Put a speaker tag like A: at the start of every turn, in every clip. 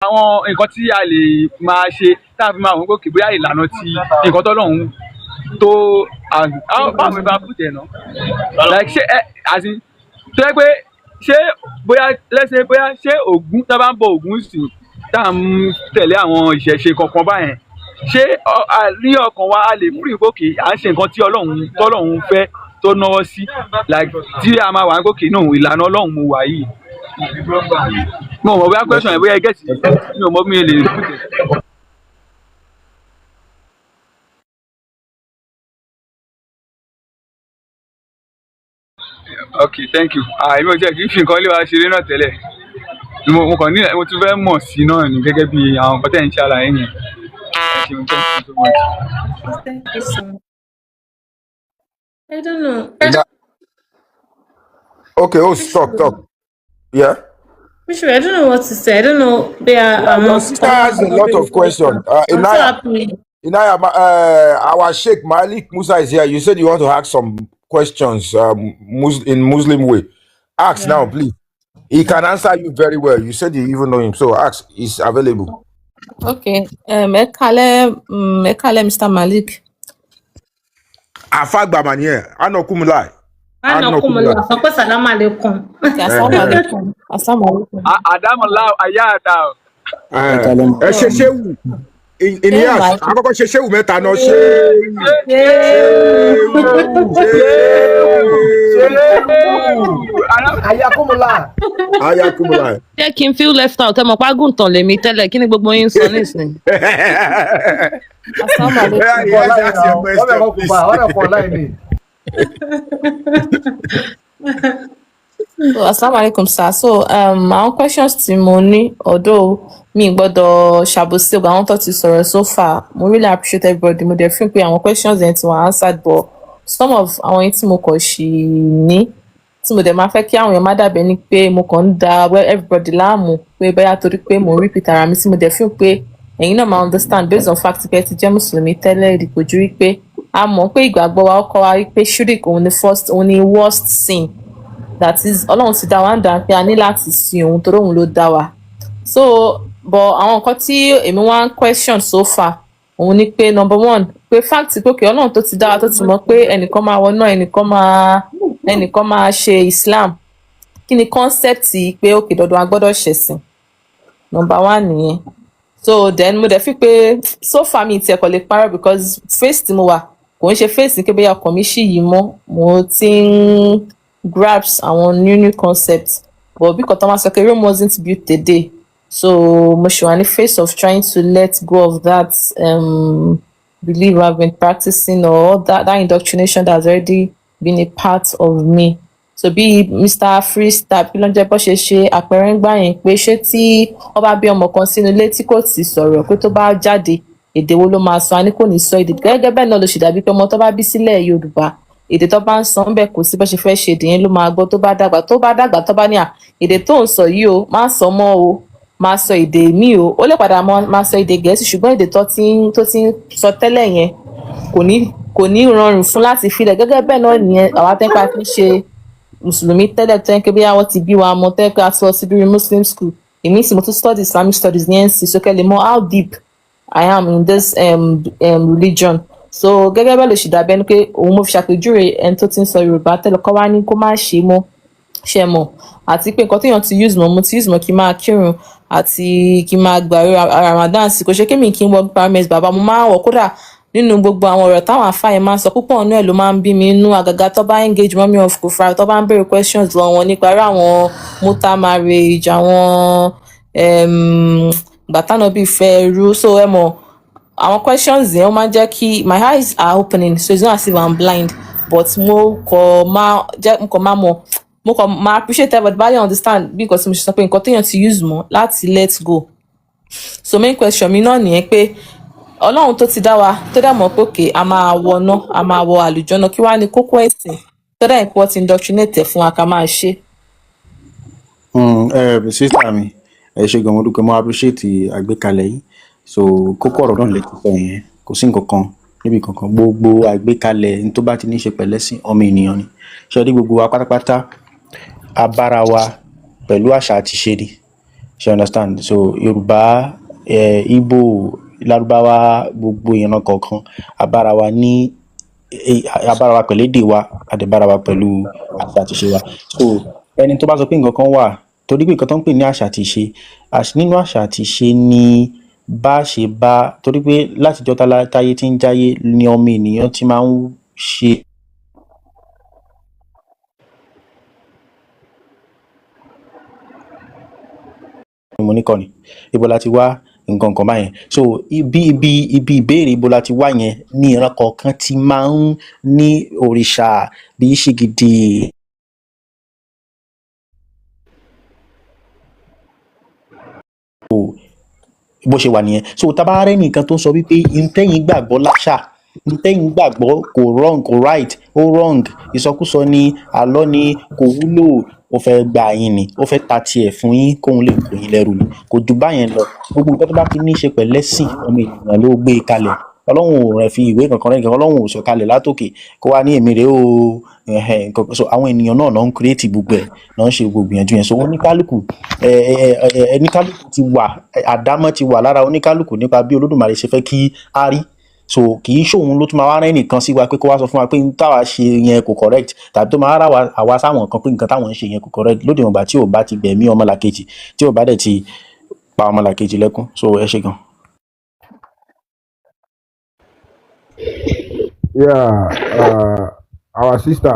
A: àwọn nǹkan tí a lè máa ṣe tá a fi máa wọ́n gòkè bóyá ìlànà ti nǹkan tọ́lọ́run tó báwo ni bá put ẹ̀ náà like ṣé as in tó yẹ pé ṣé bóyá lẹ́sẹ̀ bóyá ṣé Ògún tá a bá ń bọ Ògún sí tá à ń tẹ̀lé àwọn ìṣẹ̀ṣe kankan báyẹn ṣé ní ọkàn wa a lè múrì gòkè à ń ṣe nǹkan tí tọ́lọ́run fẹ́ tó náwó sí like tí a máa wà ń gòkè náà ìlànà Ọlọ́run mo wà yìí mo mọ̀ bóyá question ẹ̀ bóyá ẹ gẹ̀ẹ́sì mi ò mọ̀ bí mi lè put it. Okay, thank you. Èmi ò jẹ́ kí n fi nǹkan lé wa ṣeré náà tẹ́lẹ̀. Mo kàn ní mo tún fẹ́ mọ̀ sí náà ní gẹ́gẹ́ bí àwọn nǹkan tẹ̀ ń ṣe àlàyé yẹn. Thank you so much.
B: Thank you so much. I don't know.
C: Okay, talk. Yeah.
B: Sure, I don't know what to say. I don't know.
C: Your sister has a lot of questions. Inayah, our Sheikh Malik Musa is here. You said you want to ask some questions in Muslim way. Ask now, please. He can answer you very well. You said you even know him, so ask. He's available.
D: Okay. Mekale Mr. Malik.
C: Afagba man here. Anokumulai.
B: Assalamu alaikum.
D: Assalamu alaikum. Assalamu alaikum.
A: Adamallah ayata.
C: Shehu. Inayah, àkọ́kọ́ ṣe Shehu mẹ́ta náà Ayakumula.
D: Jẹ́ kí n feel left out. Ẹ mọ̀ pa gùntàn lèmi tẹ́lẹ̀. Kí ni gbogbo yín sọ nísìnyí? Assalamu alaikum, sir. So, àwọn questions tí mo ní, although mi gbọ́dọ̀ ṣàbòsí àwọn tó ti sọ̀rọ̀ so far, mo really appreciate everybody. Mo dẹ̀ feel pé àwọn questions yẹn ti wà answered, but some of àwọn yẹn tí mo kàn ṣì ní, tí mo dẹ̀ máa fẹ́ kí àwọn yẹn má dàbẹ̀ ni pé mo kàn ń da everybody láàmú pé bóyá torí pé mo repeat ara mi tí mo dẹ̀ feel pé ẹ̀yin náà máa understand based on fact pé ti jẹ́ mùsùlùmí tẹ́lẹ̀ ìdìbò ju wípé a mọ̀ pé ìgbàgbọ́ wa ó kọ́ wa wípé shirk òun ni worst sin. That is Ọlọ́run ti dá wa ń dà pé a ní láti sin òun torí òun ló dá wa. So but àwọn nǹkan tí èmi wá ń question so far òun ni pé number one pé fact pé okay Ọlọ́run tó ti dá wa tó ti mọ̀ pé ẹnìkan máa wọ náà ẹnìkan máa ṣe Islam. Kí ni concept pé okay dandan a gbọ́dọ̀ ṣẹ̀sìn? Number one nìyẹn. So then mo dẹ̀ fi pé so far mi ti ẹ̀kọ́ lè parọ́ because face tí mo wà kò ń ṣe face ní kí bóyá ọkàn mi ṣì yìí mọ́ mo ti ń grabs àwọn new concepts, but because Thomas Rome wasn't built today, so mo ṣe wà ní face of trying to let go of that belief I've been practicing or that indoctrination that's already been a part of me. So bí Mr. Freestyle kí ló ń jẹ́ bó ṣe àpẹẹrẹ ń gbà yẹn pé ṣé tí ó bá bí ọmọ kan sínú ilé tí kò tí sọ̀rọ̀ pé tó bá jáde èdè wo ló máa sọ a ní kò ní sọ èdè gẹ́gẹ́ bẹ́ẹ̀ náà ló ṣe dàbí pé ọmọ tó bá bí sílẹ̀ Yorùbá èdè tó bá ń sọ ńbẹ̀ kò sí bó ṣe fẹ́ ṣe èdè yẹn ló máa gbọ́ tó bá dàgbà tó bá ní èdè tó ń sọ yìí o má sọ mọ́ o máa sọ èdè míì o ó lè padà máa sọ èdè Gẹ̀ẹ́sì ṣùgbọ́n èdè tó ti ń sọ tẹ́lẹ̀ yẹn kò ní rọrùn fún láti filẹ̀ gẹ́gẹ́ bẹ́ẹ̀ náà nìyẹn àwa tẹ́pá fi ṣe mùsùlùmí tẹ́lẹ̀ tó ń ké bí àwọn ti bí wa mọ tẹ́pá àti lọ sí bí Muslim school èmi sì mo tún study Islamic studies ní NC so kẹ́lẹ̀ mọ̀ how deep I am in this religion. So gẹ́gẹ́ bẹ́ẹ̀ ló ṣì dàbẹ́ ni pé òun mo fi ṣàpèjúwe ẹni tó ti ń sọ Yorùbá tẹ́lẹ̀ kọ́ wá ní kó má ṣe mọ́ ṣe mọ̀ àti pé nǹkan téèyàn ti use mọ́ mo ti use mọ́ kí n máa kírun àti kí n máa gbà Ramadan sí kò ṣe kémi kí n wọ paramedic bàbá mo máa wọ̀ kódà nínú gbogbo àwọn ọ̀rọ̀ táwọn àfáàyàn máa ń sọ púpọ̀ nínú ẹ̀ ló máa ń bí mi inú àgàgà tó bá engage mọ́mí of kufra tó bá ń béèrè questions lọ wọn nípa àwọn muta marriage àwọn gbàtánà bíi fẹ́ rú so ẹ mọ̀ àwọn questions yẹn ó máa ń jẹ́ kí my eyes are opening so it's not as if I'm blind but mo kàn máa appreciate everybody understand because mo ṣe sọ pé nǹkan téèyàn ti use mọ́ láti let go. So main question mi náà nìyẹn pé Ọlọ́run tó ti dá wa tó dá mọ̀ pé òkè a máa wọ náà a máa wọ àlùjọ́nà kí wàá ní kókó ẹ̀sìn tó dá ìpọ́ ti indoctrinate fún wa ká máa ṣe.
E: Sísá mi ẹ ṣe gan mo dúpẹ́ mo appreciate àgbékalẹ̀ yìí so kókó ọ̀rọ̀ náà lè ti sọ yẹn kò sí nǹkan kan níbi kankan gbogbo àgbékalẹ̀ ní tó bá ti ní ṣe pẹ̀lẹ́sìn ọmọ ènìyàn ni ṣe rí gbogbo wa pátápátá abára wa pẹ̀lú àṣà àti ṣe ni Ṣé understand? So Yorùbá, Igbo, Lárúbáwá, gbogbo ìran kọ̀ọ̀kan abára wa ní abára wa pẹ̀lú èdè wa, àdẹ̀bára wa pẹ̀lú àṣà àti ìṣe wa. So ẹni tó bá sọ pé nǹkan kan wà, torí pé nǹkan tó ń pè ní àṣà àti ìṣe, nínú àṣà àti ìṣe ni bá ṣe bá, torí pé látijọ́ táyé tí ń jáyé ni ọmọ ènìyàn ti máa ń ṣe mo ní kọ́ni ibo la ti wá nǹkan kan báyẹn. So ibi ìbéèrè ibo la ti wá yẹn ní ìran kọ̀ọ̀kan ti máa ń ní òrìṣà bíi ṣìgìdì. Bó ṣe wà nìyẹn. So tá bá rẹ́ nìkan tó sọ wípé ntẹ́yìn gbàgbọ́ láṣà, ntẹ́yìn gbàgbọ́ kò wrong kò right ó wrong, ìsọkúsọ ni, àlọ́ ni, kò wúlò, ó fẹ́ gba yín ni, ó fẹ́ ta tiẹ̀ fún yín kóun lè kó yín lẹ́rù ni, kò jù báyẹn lọ. Gbogbo nǹkan tó bá ti ní í ṣe pẹ̀lẹ́sìn ọmọ ènìyàn ló gbé e kalẹ̀. Ọlọ́run ò rẹ̀ fi ìwé kankan rẹ̀ nǹkan, Ọlọ́run ò sọ kalẹ̀ látòkè kó wá ní èmi rèé o. So àwọn ènìyàn náà ló ń create gbogbo ẹ̀, ló ń ṣe gbogbo ìyànjú yẹn. So oníkálùkù oníkálùkù ti wà, àdámọ́ ti wà lára oníkálùkù nípa bí Olódùmarè ṣe fẹ́ kí á rí. So kì í ṣòun ló tún máa wá rẹ́ nìkan sí wa pé kó wá sọ fún wa pé táwa ṣe yẹn kò correct, tàbí tó máa rà àwa sáwọn kan pé nǹkan táwọn ń ṣe yẹn kò correct, lóde ìwọ̀nba tí ò bá ti gbẹ̀mí ọmọlàkejì, tí ò bá dẹ̀ ti pa ọmọlàkejì lẹ́kún. So ẹ ṣé gan.
C: Yeah, our sister,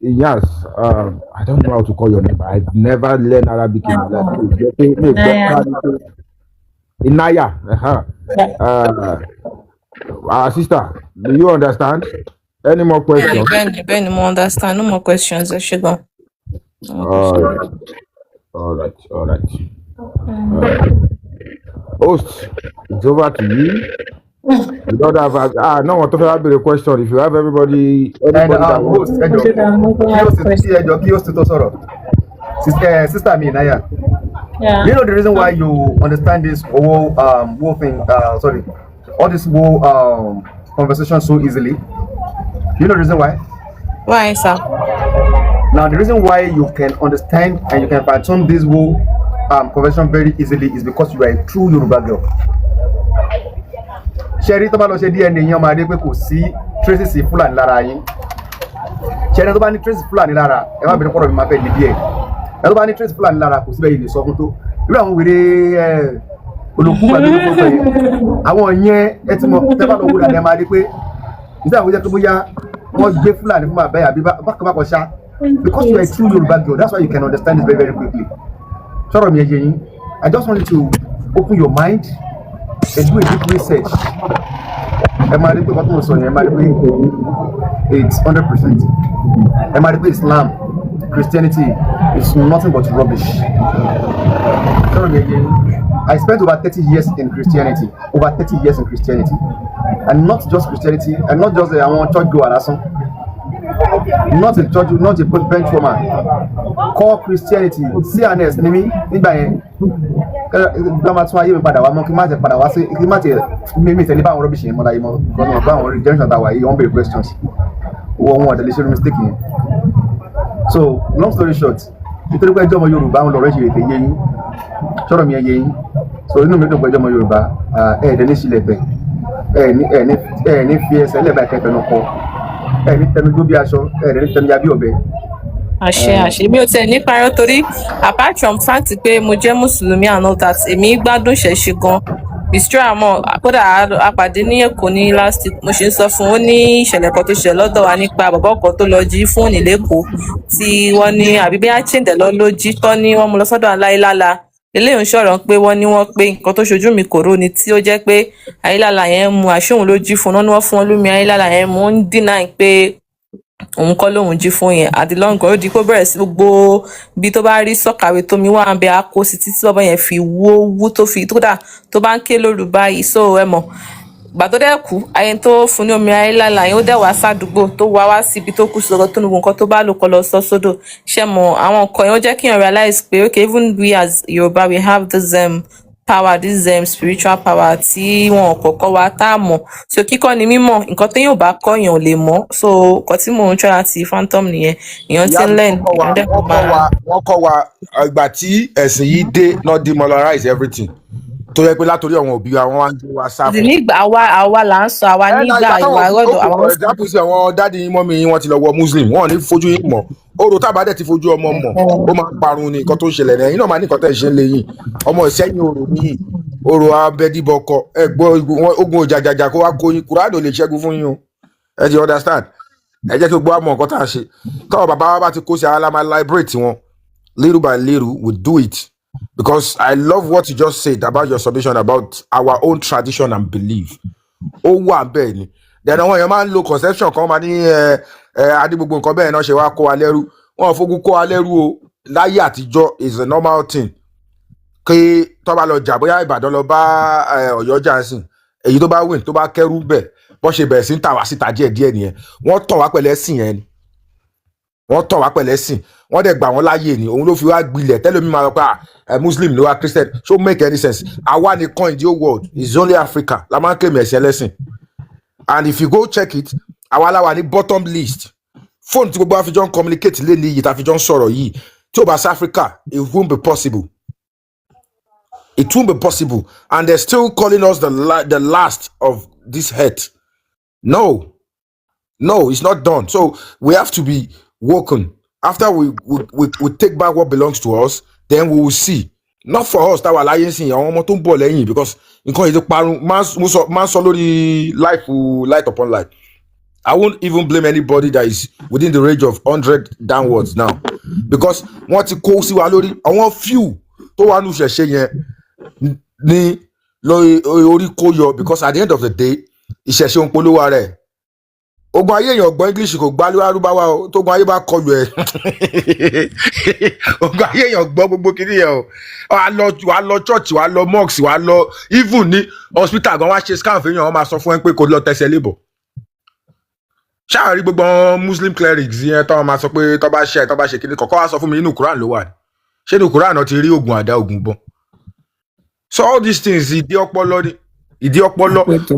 C: yes, I don't know how to call your name. I've never learned Arabic in my life. Inayah. Our sister, do you understand? Any more questions?
D: Ben, more understand. No more questions. I should go.
C: All right. Host, it's over to you. You don't have no one to have a question. If you have anybody that
F: host, sister me, Inayah.
B: Yeah.
F: You know the reason why you understand this whole thing, all this whole conversation so easily? You know the reason why?
D: Why, sir?
F: Now the reason why you can understand and you can fathom this whole conversation very easily is because you are a true Yoruba girl. Sherry tó bá lọ ṣe DNA yẹn máa rí pé kò sí traces Fúlàní lára yín. Sherry tó bá ní traces Fúlàní lára, ẹ má bẹ̀rẹ̀ kọ́rọ̀ mi máa fẹ́ lè díẹ̀. Ẹ tó bá ní traces Fúlàní lára kò síbẹ̀ yìí lè sọ fún tó. Irú àwọn wèrè olùkú àti olùkú pẹ̀ àwọn yẹn ẹ ti mọ tẹ́ bá lọ wúlò ẹ máa rí pé nígbà wo jẹ́ pé bóyá wọ́n gbé Fúlàní fún bàbá yà bí bákan ṣá. Because you are a true Yoruba girl, that's why you can understand this very, very quickly. Sọ̀rọ̀ mi ẹ yé yín. I just want you to open your mind and do a deep research. Ẹ máa rí pé bákan sọ yẹn, ẹ máa rí pé it's 100%. Ẹ máa rí pé Islam, Christianity is nothing but rubbish. Sọ̀rọ̀ mi ẹ yé yín. I spent over 30 years in Christianity, and not just Christianity, and not just àwọn church goer lásán. Not a church, not a bench woman. Call Christianity, CNS ni mí nígbà yẹn. Gbàmà tún ayé mi padà wá mọ́ kí má tẹ̀ padà wá sí kí má tẹ̀ mímí tẹ̀lé báwọn rubbish yẹn mọ́ láyé mọ́ kọ́nà báwọn rejection tàwa yìí wọ́n bèrè questions. Wọ́n ọ̀dẹ̀ lè ṣe mistake yẹn. So long story short, nítorí pé ẹjọ́ ọmọ Yorùbá ń lọ rẹ́ ṣe ètè yé yín. Sọ̀rọ̀ mi ẹ yé yín. So inú mi dùn pé ẹjọ́ ọmọ Yorùbá ẹ̀ẹ́dẹ̀ ní sílẹ̀ tẹ̀ ẹ̀ẹ́ní fi ẹsẹ̀ lẹ́bàá kẹfẹ́ náà kọ́. Ẹni tẹnujú bí aṣọ, ẹni tẹnujú bí ọ̀bẹ.
D: Àṣẹ mi ò tẹ̀ ní parọ́ torí apart from fact pé mo jẹ́ Mùsùlùmí and all that, èmi gbádùn ṣẹ̀ṣẹ̀ gan. Bistro àmọ́ kódà àpàdé ní Èkó ní last week, mo ṣe ń sọ fún ó ní ìṣẹ̀lẹ̀ kan tó ṣẹlẹ̀ lọ́dọ̀ wa nípa bàbá kan tó lọ jí fóònù lẹ́kọ̀ọ́ tí wọ́n ní àbí bí àchíǹdẹ̀ ló jí tán ní wọ́n mú lọ sọ́dọ̀ aláìlála. Eléyìí ń sọ̀rọ̀ pé wọ́n ní wọ́n pé nǹkan tó ṣojú mi kòró ni tí ó jẹ́ pé ayélálà yẹn mú àṣóhun ló jí fún un, wọ́n fún wọn lómi ayélálà yẹn mú ń deny pé òun kọ́ lóun jí fún yẹn àti lọ́ngàn ó di kó bẹ̀rẹ̀ sí gbogbo bí tó bá rí sọ́kàwé tómi wà ń bẹ akó sí títí bọ́bọ́ yẹn fi wó tó fi tó bá ń ké lóru báyìí. So ẹ mọ̀ gbà tó dẹ̀ kú ayé tó fún ní omi ayélálà yẹn ó dẹ̀ wá sádùúgbò tó wá síbi tó kù sọ̀rọ̀ tó nùgbọ̀n nǹkan tó bá lò kọ́ lọ sọ sódò. Ṣé mọ̀ àwọn nǹkan yẹn ó jẹ́ kí n realize pé okay, even we as Yorùbá we have this power, this spiritual power tí wọn kọ́kọ́ wá tá a mọ̀. So kíkọ́ ni mímọ̀, nǹkan téèyàn ò bá kọ́ èèyàn ò lè mọ̀. So nǹkan tí mò ń try láti phantom nìyẹn. Èèyàn ti
C: ìyá
D: ń
C: mi
D: learn, èèyàn dẹ̀ máa.
C: wọ́n kọ́ wa ìgbà tí ẹ̀sìn yìí dé not demoralize everything tó yẹ pé látòrí àwọn òbí wa wọ́n wá ń gbé wa sá fún.
D: Nígbà àwa là ń sọ àwa nígbà ìwà rọ̀dọ̀ àwọn
C: for example sí àwọn dáàdi yín mọ́mí yín wọ́n ti lọ wọ muslim wọ́n ò ní fojú yín mọ̀ orò tábà dẹ̀ ti fojú ọmọ mọ̀ ó máa ń parun ní nǹkan tó ń ṣẹlẹ̀ ní ẹ̀yin náà máa ní nǹkan tẹ̀ ṣe ń lé yín ọmọ ìsẹ́yìn orò níyì orò abẹ́dìbọ̀kọ ẹ̀gbọ́ ogun òjàjàjà kó wá kó yín kúrádò lè ṣẹ́gun fún yín o ẹ ti understand ẹ jẹ́ kí gbogbo àmọ́ nǹkan tá à ń ṣe tọ́wọ́ bàbá wa bá ti kó sí ara máa liberate wọn little by little we do it because I love what you just said about your submission about our own tradition and belief ó wà bẹ́ẹ̀ ni then àwọn èèyàn máa ń lo conception kan máa ní adé gbogbo nǹkan bẹ́ẹ̀ náà ṣe wá kó wa lẹ́rú wọn ò fogun kó wa lẹ́rú o láyé àtijọ́ is a normal thing kí tó bá lọ jà bóyá Ìbàdàn lọ bá Ọ̀yọ́ jà sí èyí tó bá win tó bá kẹ́rù bẹ̀ bó ṣe bẹ̀rẹ̀ sí ń tà wá síta díẹ̀ nìyẹn wọ́n tàn wá pẹ̀lẹ́ sìn yẹn ni wọ́n tàn wá pẹ̀lẹ́ sìn wọ́n dẹ̀ gbà wọ́n láàyè ni òun ló fi wá gbilẹ̀ tẹ́lẹ̀ mi máa lọ pé muslim ló wá christian so make any sense àwa nìkan in the whole world is only Africa la máa ń claim ẹ̀sìn ẹlẹ́sìn and if you go check it àwa la wà ní bottom list phone tí gbogbo àfijọ́ ń communicate lé ní iyì tàfijọ́ ń sọ̀rọ̀ yìí tí ó bá sí Africa it won't be possible it won't be possible and they're still calling us the last of this earth. No, it's not done. So we have to be woken. After we take back what belongs to us, then we will see. Not for us that we're lying in our ọmọ tó ń bọ̀ lẹ́yìn because nǹkan yìí ti parun máa ń sọ lórí light upon light. I won't even blame anybody that is within the range of 100 downwards now because wọ́n ti kó sí wa lórí àwọn few tó wà nù ṣẹ̀ṣẹ̀ yẹn ní orí kó yọ because at the end of the day ìṣẹ̀ṣẹ̀ ń polówó rẹ̀ ogun ayé èèyàn gbọ́ English kò gbá lárúbáwá o tógun ayé bá kọlù ẹ̀ ogun ayé èèyàn gbọ́ gbogbo kiri yẹn o wàá lọ church wàá lọ mosque wàá lọ even ní hospital gan wá ṣe scan fún èèyàn wọ́n máa sọ fún ẹ pé kò lọ tẹsẹ̀ lébọ̀ ṣáà rí gbogbo muslim clerics yẹn tó máa sọ pé tó bá ṣe kíní kọ̀ọ̀kan wá sọ fún mi inú Quran ló wà ní ṣé inú Quran náà ti rí ogun àdá ogun bọ́n so all these things ìdí ọpọlọ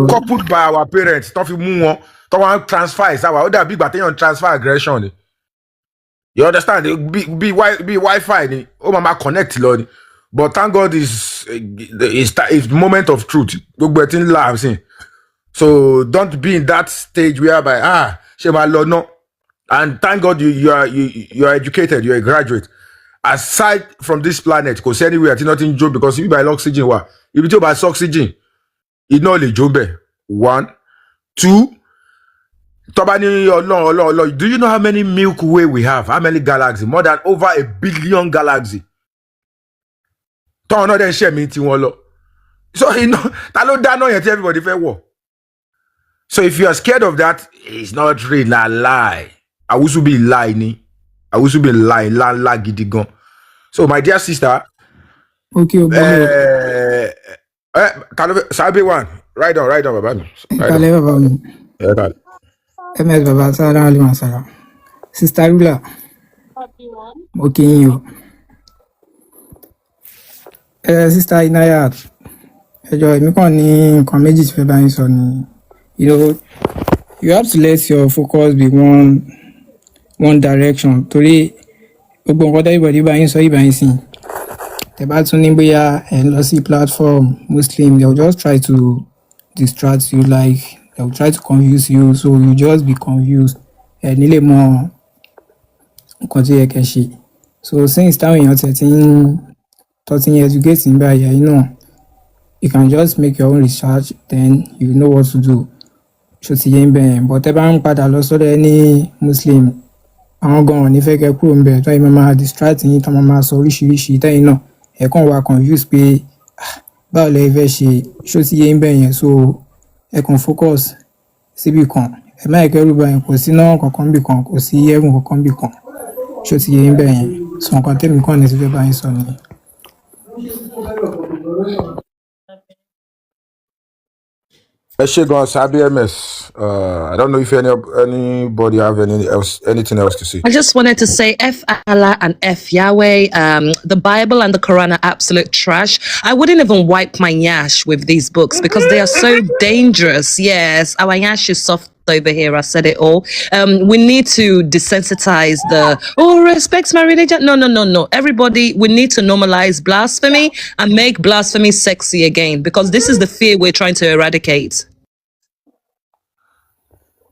C: coupled by our parents tó fi mú wọn tó wọn transfer ìsáwà ó dàbí ìgbà téèyàn transfer aggression ni you understand bí wifi ni ó máa connect lọ ni but thank God is moment of truth gbogbo ẹ ti ń là sí so don't be in that stage whereby ṣe máa lọ ná and thank God you are educated, you are a graduate. Aside from this planet kò sí anywhere tí nothing jó because ibi by oxygen wà ibi tí ó bá sí oxygen iná lè jó bẹ́ẹ̀ 1 2 tọ́ba ní ọlọ́run do you know how many Milky Way we have, how many galaxies? More than over 1 billion galaxies tọ́wọ́n náà dẹ̀ ń ṣẹ̀mí tí wọ́n lọ so iná ta ló dáná yẹn tí everybody fẹ́ wọ̀ so if you are scared of that it's not real na lie àwùsù bí lie ni àwùsù bí lie ńlá gidi gan so my dear sister
G: okay
C: Sabe one right on baba mi
G: kale baba mi ms baba sara ali masara sister Rula mo kí yín o sister Inayah ẹjọ́ èmi kàn ní nǹkan méjì tí fẹ́ bá yín sọ ni you have to let your focus be one direction torí gbogbo nǹkan everybody bá yín sọ yìí bá yín sìn tẹ́ bá tún ní bóyá ẹ lọ sí platform Muslim they will just try to distract you, like they will try to confuse you, so you just be confused ẹ nílé mọ nǹkan tí ẹ kẹ́ ṣe. So since táwọn èèyàn tẹ̀ tí ń educate ní báyìí you can just make your own research, then you know what to do. Ṣó ti yé ń bẹ̀yẹn but ẹ bá ń padà lọ sọ́dọ̀ ẹni Muslim àwọn gan-an ní fẹ́ kẹ́ kúrò ń bẹ̀ tó yẹ máa distract yín tó máa sọ oríṣiríṣi tẹ́yìn náà ẹ kàn wá confused pé báwo lẹ fẹ́ ṣe. Ṣó ti yé ń bẹ̀yẹn so ẹ kàn focus síbì kan ẹ má ẹ̀kẹ́ rúbọ yẹn kò sí náà kankan bì kan kò sí ẹ̀rùn kankan bì kan. Ṣó ti yé ń bẹ̀yẹn so nǹkan tẹ́mi kàn ní ti fẹ́ bá yín sọ nìyẹn.
C: MS. I don't know if anybody have anything else to say.
H: I just wanted to say F Allah and F Yahweh. The Bible and the Quran are absolute trash. I wouldn't even wipe my yash with these books because they are so dangerous. Yes, our yash is soft over here. I said it all. We need to desensitize respect my religion. No. Everybody, we need to normalize blasphemy and make blasphemy sexy again because this is the fear we're trying to eradicate.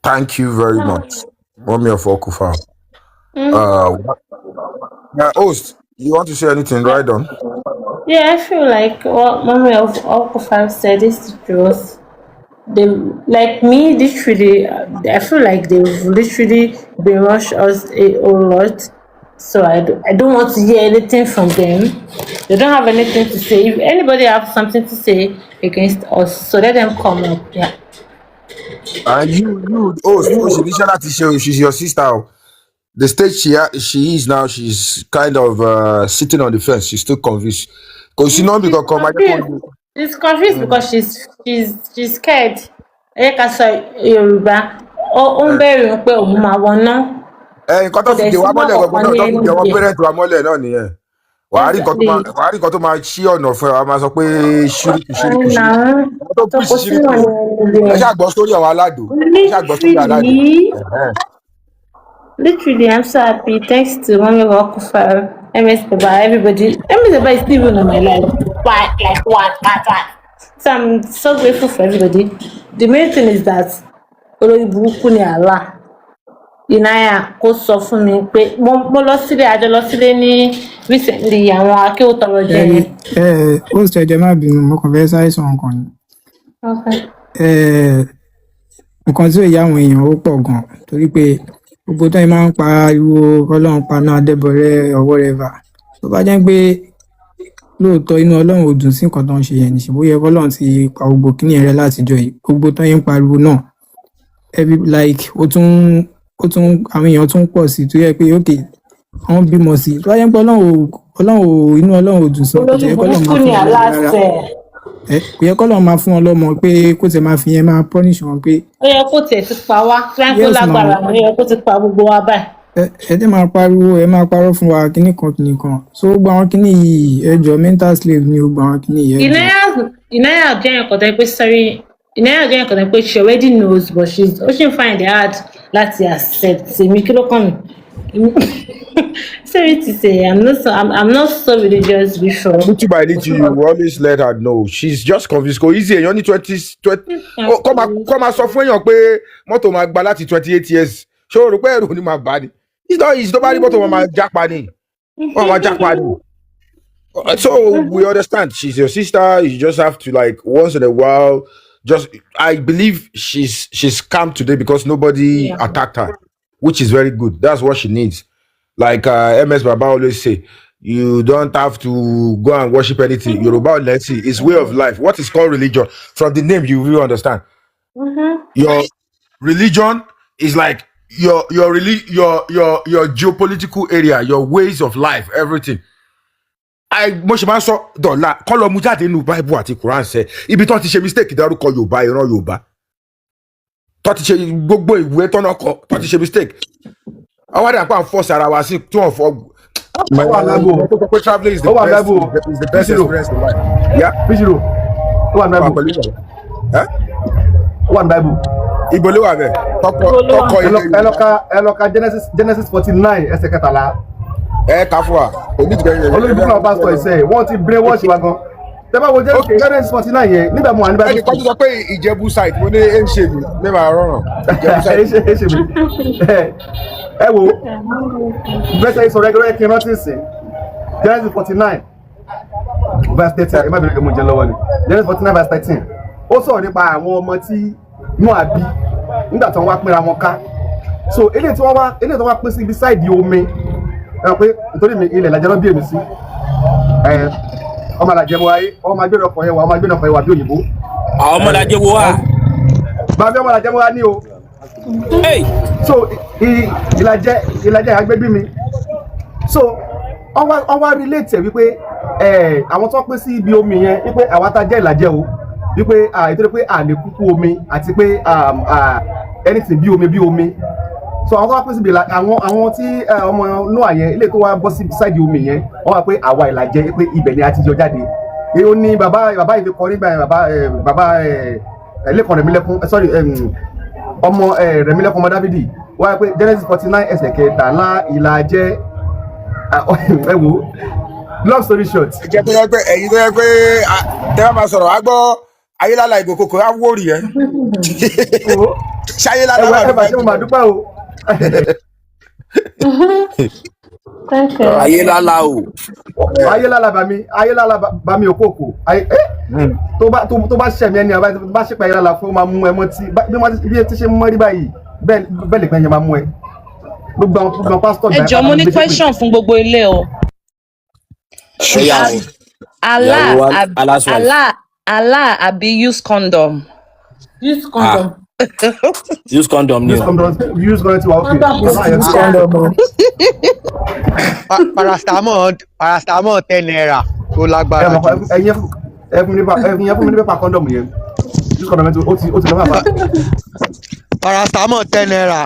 C: Thank you very much, Mommy of Okufa. Host, you want to say anything? Right on.
B: Yeah, I feel like what Mommy of Okufa said is the truth. They like me literally. I feel like they've literally brainwashed us a lot. So I don't want to hear anything from them. They don't have anything to say. If anybody have something to say against us, so let them come up. Yeah.
C: And you, host, she's your sister. The stage she is now, she's kind of sitting on the fence. She's still confused because she not because
B: She's confused because she's scared. Ẹ ká sọ Yorùbá. Ó ń bẹ̀rù pé òun máa wọná.
C: nǹkan tó fi dè wá mọ́lẹ̀ gbogbo náà tó fi dè wọ́n pẹ́rẹ́ǹtì wa mọ́lẹ̀ náà nìyẹn. wàá rí nǹkan tó máa ṣí ọ̀nà fún ẹ wàá máa sọ pé ṣíríkù. àwọn tó pín sí ṣíríkù. ẹ ṣàgbọ́ sórí àwọn aládùn. ẹ ṣàgbọ́ sórí aládùn.
B: Literally, I'm so happy. Thanks to Mommy Okufa, MS Baba, everybody. MS Baba is still even on my life. What? So I'm so grateful for everybody. The main thing is that Olóyìnbó ni Allah. Inayah kò sọ fún mi pé mo lọ sílé àjọ lọ sílé ní recently àwọn akéwò tọrọ jẹ ni.
G: Ó ṣe ẹjẹ má bínú mo kàn fẹ́ sáré sọ nǹkan ni. Nǹkan tí ò yá àwọn èèyàn ó pọ̀ gan torí pé gbogbo tó yẹn máa ń pariwo Ọlọ́run paná Adébọ̀rẹ́ or whatever tó bá jẹ́ pé lóòótọ́ inú Ọlọ́run ò dùn sí nǹkan tó ń ṣe yẹn nìṣẹ́ bóyá Ọlọ́run ti pa gbogbo kíní rẹ látijọ́ yìí gbogbo tó yẹn ń pariwo náà ó tún àwọn èèyàn tún pọ̀ sí tó yẹ pé ókè wọ́n bímọ sí tó bá jẹ́ pé inú Ọlọ́run ò dùn sí ọ̀pọ̀ jẹ́ kọ́lọ́run máa fún wọn rárá kò yẹ kọ́lọ́run máa fún wọn lọ́mọ pé kó tẹ̀ máa fi yẹn máa punish wọn pé.
B: Ó yẹ kó tiẹ̀ ti pa wá tíráńkó lágbára ó yẹ kó ti pa gbogbo wa báyìí.
G: ẹ dẹ́ máa pariwo ẹ máa parọ́ fún wa kíní kan so gbogbo àwọn kíní yìí ẹ jọ mental slave ni gbogbo àwọn kíní yìí.
B: Inayah jẹ́ ẹ̀kọ́ tẹ́ pé Inayah jẹ́ ẹ̀kọ́ tẹ́ pé she already knows but she find it hard láti accept èmi kí ló kàn mí. Sorry to say, I'm not so religious before.
C: Little by little, you always let her know. She's just confused. Go easy. You're only 20. Oh, come on, software. You're pay moto magbalati 28 years. Show repair only my body. It's nobody but my jackpani. Oh, my jackpani. So we understand. She's your sister. You just have to like once in a while. I believe she's calm today because nobody attacked her, which is very good. That's what she needs. Like MS Baba always say, you don't have to go and worship anything. Yoruba, let's see, it's way of life. What is called religion? From the name, you will understand.
B: Mm-hmm.
C: Your religion is like your geopolitical area, your ways of life, everything. Mo ṣe máa ń sọ dọ̀la kọ́ lọ mú jáde nínú Bible àti Quran ṣe ibi tó ti ṣe mistake dárúkọ Yorùbá ìran Yorùbá tó ti ṣe gbogbo ìwé tọ́nà kọ tó ti ṣe mistake àwọn àdàpọ̀ à ń force ara wa sí tí wọ́n fọ́. Traveling is the best experience in life.
F: Fíjìrò ó wà ní Bible. Ó wà ní Bible.
C: Ìgbò ló wà bẹ́ẹ̀ tọkọ
F: ẹ lọ ka Genesis 49 ẹsẹ̀ kẹtàlá.
C: Ká fún wa
F: olóyìnbó náà bá sọ ìṣe wọ́n ti brainwash wa gan. Tẹ́bá wo Genesis 49 yẹn nígbà mo wà ní Bible.
C: Ẹnì kan tó sọ pé Ìjẹ̀bú site mo ní ẹ̀ ń ṣe mi mẹ́wàá rọrùn.
F: Ẹ ṣe mi. Ẹ wo bẹ́sẹ̀ ìsọ̀rọ̀ ẹgbẹ́ kí n rántí sí Genesis 49 verse 13 ẹ má bẹ̀rẹ̀ kí mo jẹ lọ́wọ́ ni Genesis 49 verse 13 ó sọ̀rọ̀ nípa àwọn ọmọ tí Nóà bí nígbà tí wọ́n wá pínra wọn ká so eléyìí tí wọ́n wá pín sí ibi sáìdì omi ẹ pé nítorí mi ilẹ̀ làjẹ́ lọ́ bí èmi sí ọmọ làjẹ́ mo wáyé ọmọ agbẹ́rẹ́ ọkọ̀ yẹn wà ọmọ agbẹ́rẹ́ ọkọ̀ yẹn wà bí òyìnbó.
I: àwọn ọmọ làjẹ́ wo wá.
F: bàbá ọmọ làjẹ́ mo wá ní o. So ìlàjẹ́ agbẹ́bí mi so ọwọ́ relate wípé àwọn tó pín sí ibi omi yẹn wípé àwa tá jẹ́ ìlàjẹ́ o wípé ìtọ́jú pé àlè kúkú omi àti pé anything bí omi so àwọn tó wá pèsè bìlà àwọn tí ọmọ Noah yẹn ilé tó wá bọ́ sí ṣáìdì omi yẹn wọ́n wá pé àwa ìlàjẹ pé ibẹ̀ ni a ti yọ jáde èyí ó ní bàbá yìí fi kọ nígbà yẹn bàbá Lẹ́kan Rẹ̀mílẹ́kún sorry ọmọ Rẹ̀mílẹ́kún ọmọ Dáfídì wọ́n wá pé Genesis 49 ẹsẹ̀ kẹtàlá ìlàjẹ ẹ wo long story short.
C: ẹ jẹ́ tó yẹ pé ẹ̀yin tó yẹ pé tẹ́ bá máa sọ̀rọ̀ á gbọ́ ayélálà ìgò kòkó á wórì ẹ́ ṣayélálà wà
F: ló bá ṣe mo máa dúpẹ́ o.
I: ayélálà o.
F: ayélálà bá mi òkòkò tó bá ṣẹ̀mí ẹni àbá tó bá ṣèpẹ́ ayélálà fún máa mú ẹ mọ́ tí bí ẹ ti ṣe mọ́ rí báyìí bẹ́ẹ̀ lè pẹ́ yẹn máa mú ẹ gbogbo àwọn pásítọ̀.
H: ẹ jọ̀ọ́ mo ní question fún gbogbo ilé o. Allah àbí use condom.
B: Use condom.
I: Use condom ni.
F: Use condom ti wà okay.
E: Use condom. Paracetamol 10 naira tó lágbára.
F: Ẹ̀yin fún mi ní pépà condom yẹn. Use condom ó ti lọ́wọ́ àbá.
E: Paracetamol 10 naira.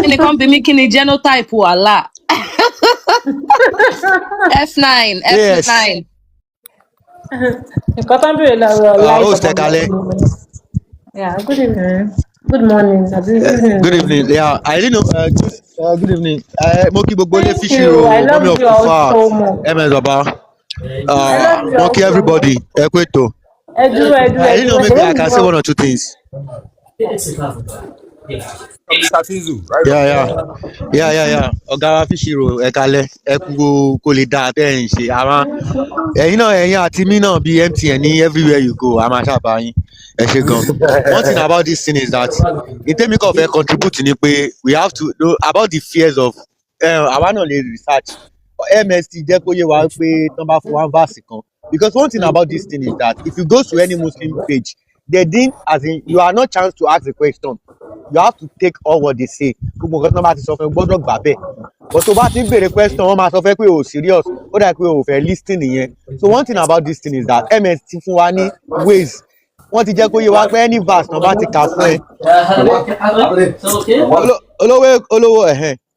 H: Ẹnìkan bí mi kí ni genotype Allah. F9.
B: Nǹkan tó ń bèrè lọ́rọ̀
E: Ó ṣẹ̀kalẹ̀.
B: Yeah, good evening. Good morning.
E: Good evening. Yeah, I didn't know. Good evening. Mo kí gbogbo ilé fíṣì o.
B: I love you all so much.
E: MS Baba. Mo kí everybody. Ẹ kú ètò. I didn't know maybe I can say one or two things. Yeah. Ọ̀gá wa Fíṣírò ẹ kalẹ̀ ẹ kú kó lè dáa tẹ́ ẹ̀ ń ṣe àwọn ẹ̀yin àti mí náà bíi MTN ní everywhere you go a máa ṣàbá yín ẹ ṣe gan. One thing about this thing is that ìtẹ́mi kàn fẹ́ contribute ni pé we have to know about the fears of àwa náà lè research MS ti jẹ́ kó yé wa pé tán bá fún one verse kan because one thing about this thing is that if you go to any Muslim page they didn't as in you are not chance to ask the question. You have to take all what they say. Gbogbo nǹkan tí wọ́n bá ti sọ fún ẹ gbọ́dọ̀ gbà bẹ́ẹ̀. But tó bá ti ń béèrè question wọ́n máa sọ fún ẹ pé o serious ó dà pé o fẹ́ listen nìyẹn. So one thing about this thing is that MS ti fún wa ní ways. Wọ́n ti jẹ́ kó yé wa pé any verse náà bá ti kà fún ẹ. Olówó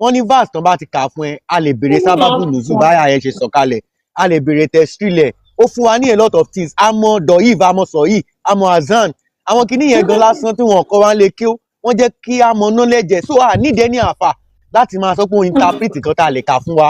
E: wọ́n ní verse náà bá ti kà fún ẹ a lè béèrè sábàbù nùzù báyà ẹ ṣe sọ̀kalẹ̀ a lè béèrè tẹ̀sílẹ̀ ó fún wa ní a lot of things àmọ́ dọ̀yìí àmọ́ sọ̀yìí àmọ́ azan àwọn kìíní yẹn gan lásán tí wọ́n kọ́ wa lè kí ó wọ́n jẹ́ kí a mọ knowledge so a nídìí ẹni àfà láti máa sọ pé ó interpret kan tá a lè kà fún wa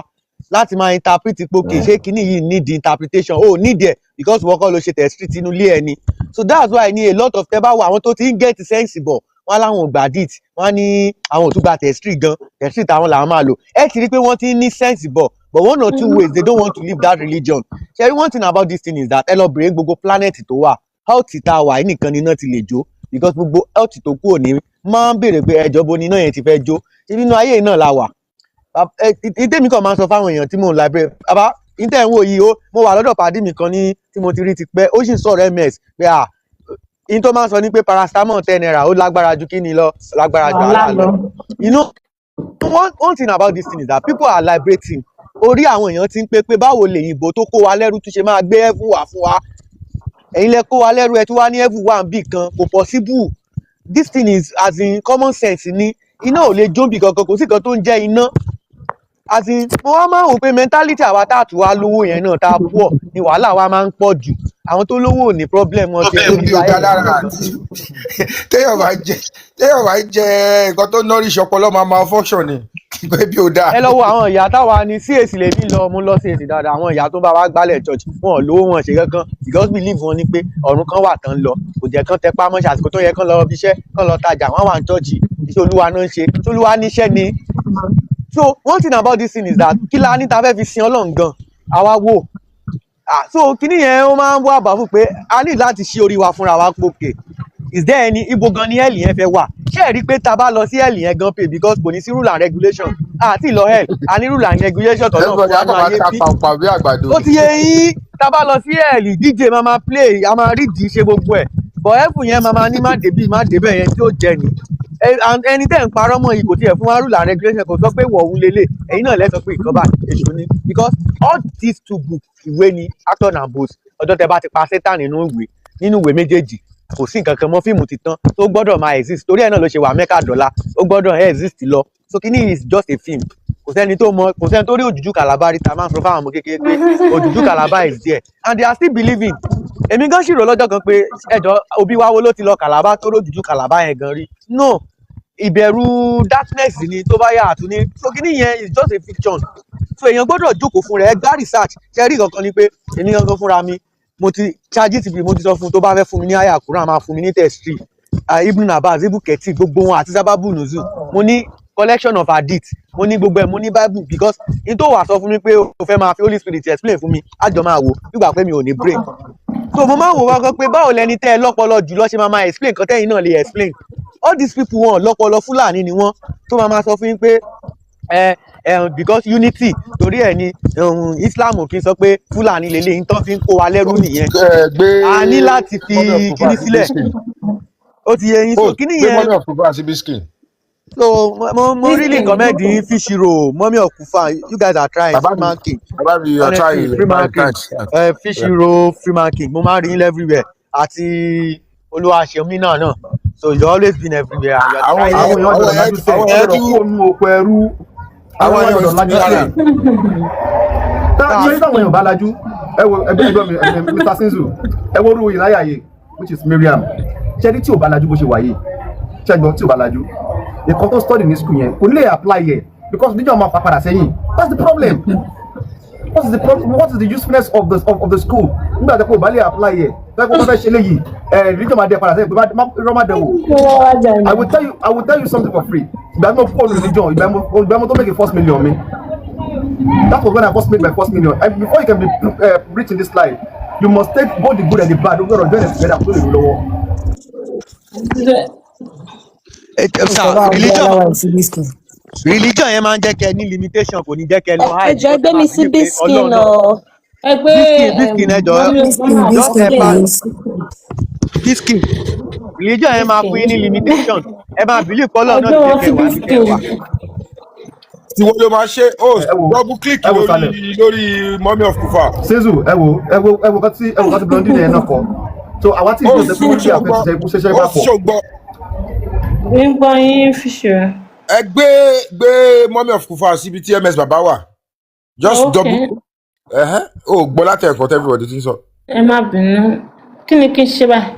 E: láti máa interpret pé kì í ṣe kíní yìí need interpretation ó nídìí ẹ̀ because wọ́n kọ́ ló ṣe test inú ilé ẹni so that's why ní a lot of tẹ́ bá wà àwọn tó ti ń get sensible wọ́n láwọn ò gbà dit wọ́n ní àwọn ò tún gba test gan test táwọn làwọn máa lò ẹ ti rí pé wọ́n ti ní sensible but one or two ways they don't want to leave that religion ṣe one thing about this thing is that ẹ lọ bèrè gbogbo planet tó wà health tá a wà nìkan ni iná ti lè jó because gbogbo health tó kú òní máa ń béèrè pé ẹjọ́ bo ni iná yẹn ti fẹ́ jó ṣé nínú ayé náà la wà ìtẹ́mi kan máa ń sọ fáwọn èèyàn tí mò ń library bàbá ìtẹ́ ń wò yìí ó mo wà lọ́dọ̀ pàdé mi kan ní tí mo ti rí ti pẹ́ ó sì ń sọ̀rọ̀ MS pé in tó máa ń sọ ní pé paracetamol 10 naira ó lágbára ju kíni lọ lágbára ju àlá lọ you know one thing about this thing is that people are liberating orí àwọn èèyàn ti ń pé báwo lèyìnbó tó kó wa lẹ́rú tún ṣe máa gbé ẹ̀fù wá fún wa ẹ̀yin lẹ kó wa lẹ́rú ẹ tí wá ní ẹ̀fù wà ń bì kan kò possible this thing is as in common sense ni iná ò lè jóbi kankan kò sí kan tó ń jẹ́ iná as in mo wá máa ń wò pé mentality àwa tá a tún wá lówó yẹn náà tá a pọ̀ ni wàhálà wa máa ń pọ̀ jù àwọn tó lówó ò ní problem wọn ti lórí ayé
C: téèyàn bá jẹ nǹkan tó nourish ọpọlọ máa malfunction ni pé bí o dáa.
E: ẹ lọ wo àwọn ìyá táwa ni CAC lèmi lọ mú lọ CAC dáadáa àwọn ìyá tó bá wá gbálẹ̀ church wọn ò lówó wọn ṣe kankan because believe wọn ni pé ọ̀run kan wà tán lọ kò jẹ́ kán tẹpá mọ́ àsìkò tó yẹ kán lọ bíṣẹ́ kán lọ tajà wọ́n wà ní church iṣẹ́ olúwa náà ń ṣe iṣẹ́ olúwa níṣẹ́ ni. So one thing about this thing is that kí la ní ta fẹ́ fi sin Ọlọ́run gan àwa wò so kíní yẹn ó máa ń wá bàbá fún pé a ní láti ṣí orí wa fúnra wa pòkè is there any ibo gan ni hell yẹn fẹ́ wà ṣé ẹ rí i pé ta bá lọ sí hell yẹn gan pay because kò ní sí rule and regulation àti lọ hell a ní rule and regulation tọ́lọ́ fún wa máa yé bí ó ti yẹ yín ta bá lọ sí hell DJ máa play a máa rí di ṣe gbogbo ẹ̀ but ẹ̀fù yẹn máa ní má débí má débẹ̀ yẹn tí ó jẹ ni
F: ẹni tẹ́ ń parọ́ mọ́ yìí kò tiẹ̀ fún wa rule and regulation kò sọ pé wọ̀ òun lélẹ̀ ẹ̀yin náà lẹ́sọ pé ìkọ́bà èṣù ni because all these two books ìwé ni Acton and Boast ọjọ́ tẹ bá ti pa Satan nínú ìwé méjèèjì kò sí nǹkan kan mọ́ fíìmù ti tán tó gbọ́dọ̀ máa exist torí ẹ̀ náà ló ṣe wà mẹ́ka dọ́là ó gbọ́dọ̀ exist lọ so kíní is just a film kò sẹ́ni tó rí òjújú Calabar ta máa ń sọ fáwọn ọmọ kékeré pé òjújú Calabar is there and they are still believing èmi gan ṣì rò lọ́jọ́ kan pé ẹjọ́ òbí wa wo ló ti lọ Calabar tó rójújú Calabar yẹn gan rí no ìbẹ̀rù darkness ni tó bá yà àtúní so kíní yẹn is just a fiction so èèyàn gbọ́dọ̀ jókòó fún rẹ̀ gbá research ṣe rí kankan ni pé èmi gangan fúnra mi mo ti ChatGPT mo ti sọ fún tó bá fẹ́ fún mi ní àyà Quran máa fún mi ní testry Ibn Abbas Ibn Kathir gbogbo wọn àti sábàbù nùzù mo ní collection of hadith mo ní gbogbo ẹ̀ mo ní bible because n tó wà sọ fún mi pé o fẹ́ máa fi Holy Spirit explain fún mi àjọ máa wò nígbà pé mi ò ní brain so mo máa ń wò wá kan pé báwo lẹni tẹ́ ẹ lọ́pọlọ jùlọ ṣe máa explain nǹkan tẹ́yìn náà lè explain all these people wọn lọ́pọlọ Fúlàní ni wọ́n tó máa sọ fún yín pé because unity torí ẹ̀ ni Islam kì í sọ pé Fúlàní lélẹ́yìn tó fi ń kó wa lẹ́rú nìyẹn a ní láti fi kíní sílẹ̀ ó ti yẹ yín so kíní yẹn so mo really commend the fish roll Mummy of Kufa you guys are trying Freeman King honestly Freeman King fish roll Freeman King mo máa rí yín everywhere àti Olúwaṣeun náà so you always been everywhere and you are trying
C: àwọn èèyàn
F: kó nu oko ẹrú àwọn èèyàn ọ̀dọ̀ lajú sílẹ̀ táwọn èèyàn bá lajú ẹ wo ẹgbẹ́ ìgbọ́ mi Mr. Sinzu ẹ wo orú Inayah yìí which is Miriam ṣẹ́ni tí ò bá lajú bó ṣe wà yìí ṣẹ́gbọ́n tí ò bá lajú nǹkan tó study ní school yẹn kò lè apply yẹ because níjọ́ máa fa padà sẹ́yìn that's the problem what is the usefulness of the school nígbà tó kò bá lè apply yẹ tẹ́kọ̀ tó fẹ́ ṣe léyìí níjọ́ máa dẹ padà sẹ́yìn pé rọ́mà dẹ̀ wò I will tell you something for free ìgbà mo kó religion ìgbà mo tó make a first million mi that was when I first made my first million and before you can be rich in this life you must take both the good and the bad over join them together tó lè lọ́wọ́. Religion yẹn máa ń jẹ́ kẹ́ ní limitation kò ní jẹ́ kẹ́ lọ high.
D: ẹjọ ẹgbẹ́ mi sí biskin o
F: biskin ẹjọ biskin religion yẹn máa fún yín ní limitation ẹ máa believe kọ́lọ́ náà ní kẹwàá.
C: tí wọ́n ló máa ṣe double click lórí Mummy of Kufa.
F: Sinzu ẹ wo kọ́ tí blondin yẹn náà kọ́ so àwa tí ìjọba ẹ̀kọ́ ṣe àfẹ́sẹ̀ ikú ṣẹṣẹ́ bá pọ̀.
B: Nígbà yín fíṣẹ̀.
C: Ẹ gbé Mummy of Kufa síbi tí MS bàbá wà. Just double. O gbọ́ láti ẹ̀kọ́ tẹ́ everybody ti ń sọ.
B: Ẹ má bínú. Kí ni kí n ṣe báyìí?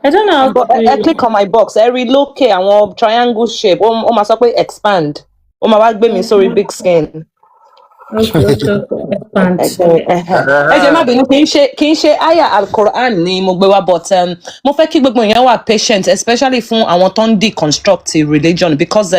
B: I don't know.
D: I click on my box. Ẹ rí lókè àwọn triangle shape. Ó máa sọ pé expand. Ó máa wá gbé mi sórí big skin. ẹ jẹ́ má bínú kì í ṣe aya al-Quran ni mo gbé wá but mo fẹ́ kí gbogbo èèyàn wà patient especially fún àwọn tó ń deconstruct religion because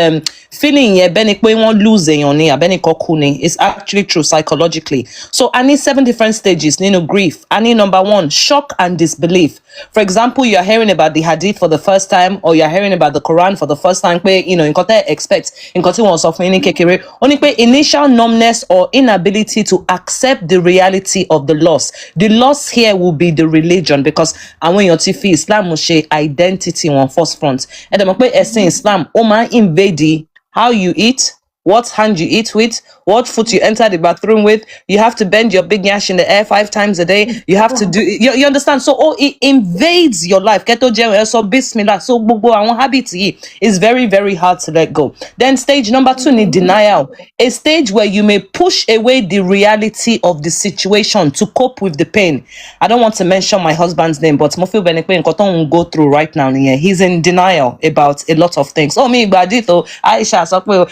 D: feeling yẹn bẹ́ni pé wọ́n lose èèyàn ni àbẹ́ni kan kú ni it's actually true psychologically so I need 7 different stages nínú grief. I need number 1 shock and disbelief. For example, you are hearing about the hadith for the first time or you are hearing about the Quran for the first time pé nǹkan tẹ́ expect nǹkan tí wọ́n sọ fún yín ní kékeré ó ní pé initial numbness or inability to accept the reality of the loss. The loss here will be the religion because àwọn èèyàn ti fi Islam ṣe identity wọn first front. Ẹ dẹ̀ mọ̀ pé ẹ̀sìn Islam ó máa ń invade how you eat, what hand you eat with, what foot you enter the bathroom with. You have to bend your big yash in the air 5 times a day. You have to do, you understand? So it invades your life. Keto jẹun, so bismillah. So gbogbo àwọn habits is very, very hard to let go. Then stage number 2 ni denial. A stage where you may push away the reality of the situation to cope with the pain. I don't want to mention my husband's name, but mo feel bẹ́ẹ̀ ni pé nǹkan tó ń go through right now nìyẹn. He's in denial about a lot of things. Oh, mi ìgbàdí tó Aisha sọ pé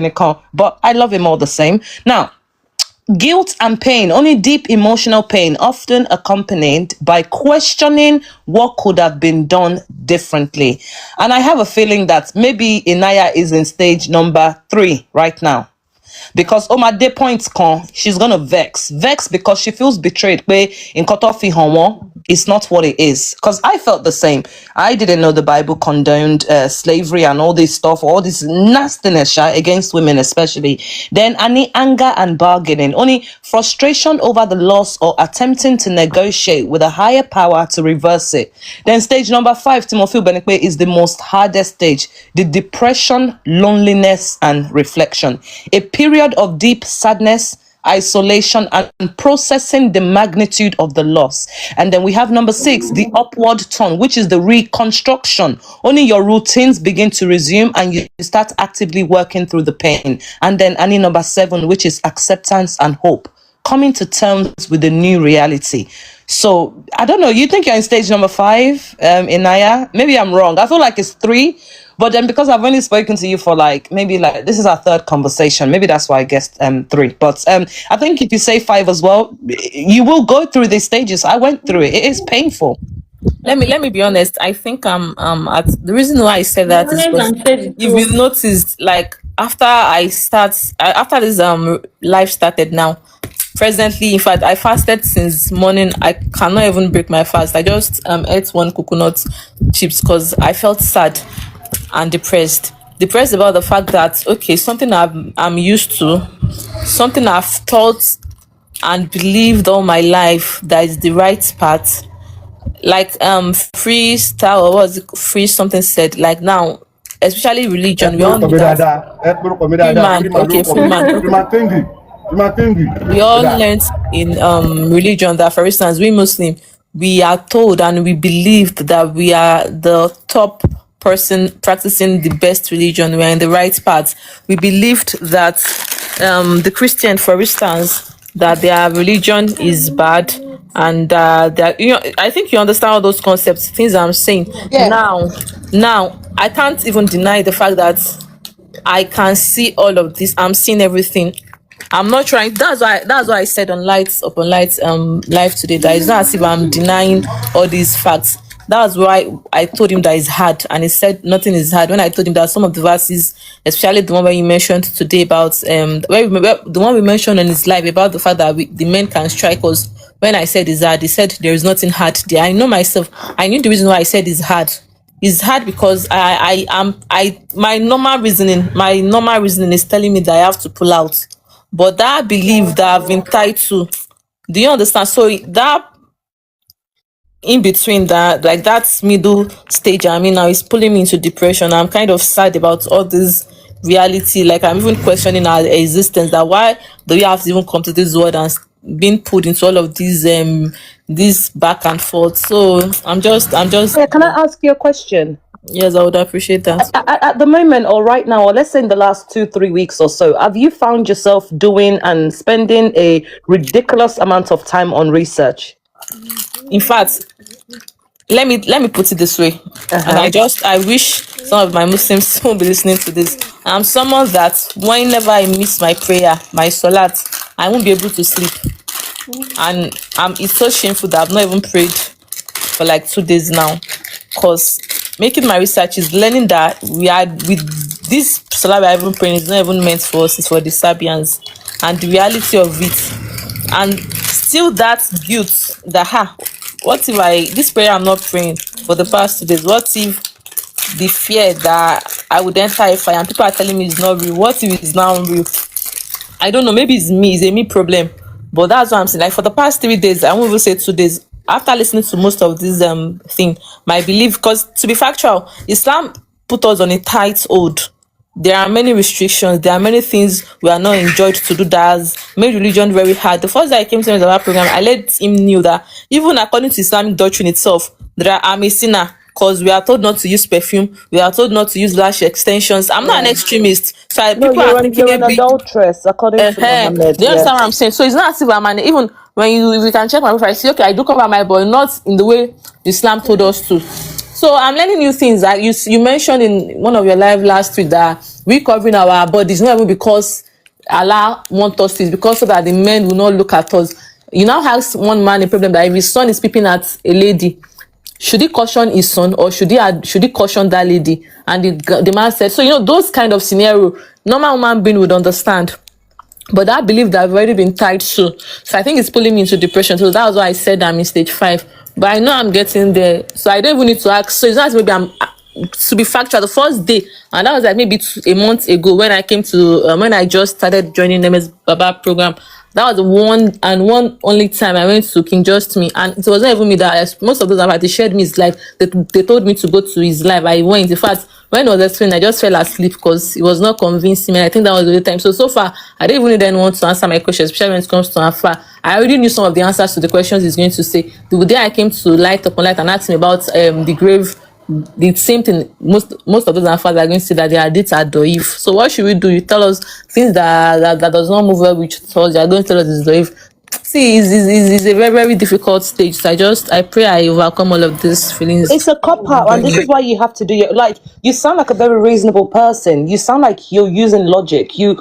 D: kìnìkan, but I love him all the same. Now, guilt and pain, only deep emotional pain, often accompanied by questioning what could have been done differently. And I have a feeling that maybe Inayah is in stage number 3 right now.
H: because Omade points she's gonna vex because she feels betrayed. Where in Kotofi Homo, it's not what it is. Because I felt the same. I didn't know the Bible condoned slavery and all this stuff, all this nastiness against women, especially. Then any anger and bargaining, only frustration over the loss or attempting to negotiate with a higher power to reverse it. Then stage number 5, Timothy Benekwe, is the most hardest stage: the depression, loneliness, and reflection. A period of deep sadness, isolation, and processing the magnitude of the loss. And then we have number 6, the upward turn, which is the reconstruction. Only your routines begin to resume and you start actively working through the pain. And then any number 7, which is acceptance and hope, coming to terms with the new reality. So I don't know, you think you're in stage number 5, Inayah? Maybe I'm wrong. I feel like it's 3. But then because I've only spoken to you for maybe this is our 3rd conversation, maybe that's why I guessed 3. But I think if you say 5 as well, you will go through these stages. I went through it. It is painful.
D: Let me be honest. I think at the reason why I said that is because if you noticed, after this life started now, presently, in fact, I fasted since morning. I cannot even break my fast. I just ate 1 coconut chips because I felt sad and depressed about the fact that, okay, something I'm used to, something I've thought and believed all my life that is the right path, freestyle, or what was it, free something said, now, especially religion, we all need that. We all learned in religion that, for instance, we Muslim, we are told and we believed that we are the top person practicing the best religion. We are in the right path. We believed that the Christian, for instance, that their religion is bad, and that I think you understand all those concepts, things I'm saying.
H: Yeah.
D: Now I can't even deny the fact that I can see all of this. I'm seeing everything. I'm not trying. That's why I said on Lights live today that it's not as if I'm denying all these facts. That's why I told him that it's hard, and he said nothing is hard. When I told him that some of the verses, especially the one where you mentioned today about the one we mentioned on his live about the fact that the men can strike us. When I said it's hard, he said there is nothing hard there. I know myself. I knew the reason why I said it's hard. It's hard because my normal reasoning is telling me that I have to pull out. But that belief that I've been tied to, do you understand? So that in between that middle stage I'm in now is pulling me into depression. I'm kind of sad about all this reality. I'm even questioning our existence, that why do we have to even come to this world and being put into all of these this back and forth. So I'm just
H: Yeah, can I ask you a question?
D: Yes, I would appreciate that.
H: At the moment, or right now, or let's say in the last 2-3 weeks or so, have you found yourself doing and spending a ridiculous amount of time on research?
D: In fact, let me put it this way. And I wish some of my Muslims will be listening to this. I'm someone that whenever I miss my prayer, my salat, I won't be able to sleep. And it's so shameful that I've not even prayed for 2 days now. Because making my research is learning that we are with this salat we're even praying is not even meant for us, it's for the Sabians, and the reality of it. And still that guilt that what if this prayer I'm not praying for the past 2 days, what if the fear that I would enter a fire and people are telling me it's not real, what if it's now real? I don't know, maybe it's a me problem. But that's what I'm saying. For the past 3 days, I won't even say 2 days, after listening to most of this thing, my belief, because to be factual, Islam put us on a tight hold. There are many restrictions. There are many things we are not enjoyed to do that has made religion very hard. The first day I came to the program, I let him know that even according to Islamic doctrine itself, I'm a sinner because we are told not to use perfume. We are told not to use lash extensions. I'm not an extremist. So people are thinking
H: you're an adulteress, according to Muhammad.
D: Do you understand what I'm saying? So it's not as if I'm even when you can check my profile, I say, okay, I do cover my body, not in the way Islam told us to. So I'm learning new things. That you mentioned in one of your live last week that we covering our bodies not even because Allah wants us to, it's because so that the men will not look at us. You now have one man a problem that if his son is peeping at a lady, should he caution his son or should he caution that lady? And the man said, so those kind of scenario, normal human being would understand. But that belief that I've already been tied to. So I think it's pulling me into depression. So that was why I said I'm in stage 5. But I know I'm getting there. So I don't even need to ask. So it's not as maybe I'm to be factual. The first day, and that was like maybe a month ago when I came to when I just started joining MS Baba program. That was the one only time I went to King Just Me, and it wasn't even me that most of those they shared me his life. They told me to go to his live. I went. In fact, when I was explaining, I just fell asleep because it was not convincing me. I think that was the only time. So far, I don't even then want to answer my questions, especially when it comes to Afar. I already knew some of the answers to the questions he's going to say. The day I came to Light Upon Light and asked him about the grave, the same thing. Most of those Afars are going to say that they are dates are doif. So what should we do? You tell us things that does not move well with us. You are going to tell us it's doif. See, it's a very, very difficult stage. So I pray I overcome all of these feelings.
H: It's a cop out, and this is why you have to do your you sound like a very reasonable person. You sound like you're using logic. You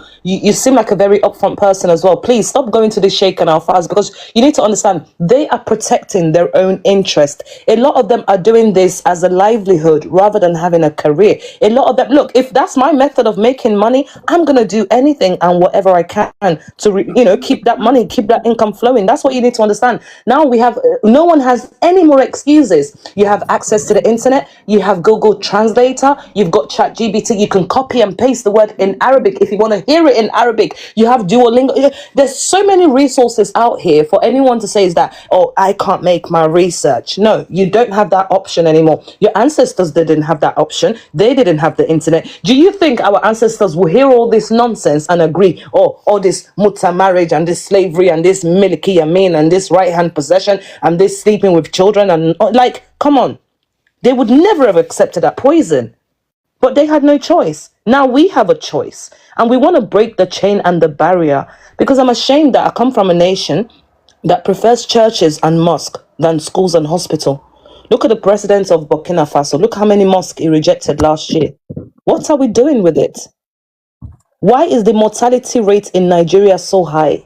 H: seem like a very upfront person as well. Please stop going to the Sheikh and Al-Faz, because you need to understand they are protecting their own interest. A lot of them are doing this as a livelihood rather than having a career. A lot of them, look, if that's my method of making money, I'm gonna do anything and whatever I can to keep that money, keep that income flowing. That's what you need to understand. Now we have no one has any more excuses. You have access to the internet, you have Google Translator, you've got ChatGPT, you can copy and paste the word in Arabic if you want to hear it in Arabic. You have Duolingo. There's so many resources out here for anyone to say is that, oh, I can't make my research. No, you don't have that option anymore. Your ancestors didn't have that option. They didn't have the internet. Do you think our ancestors will hear all this nonsense and agree, oh, all this mutta marriage and this slavery and this miliki yamin and this right hand possession and this sleeping with children and come on. They would never have accepted that poison. But they had no choice. Now we have a choice. And we want to break the chain and the barrier, because I'm ashamed that I come from a nation that prefers churches and mosque than schools and hospital. Look at the president of Burkina Faso. Look how many mosques he rejected last year. What are we doing with it? Why is the mortality rate in Nigeria so high?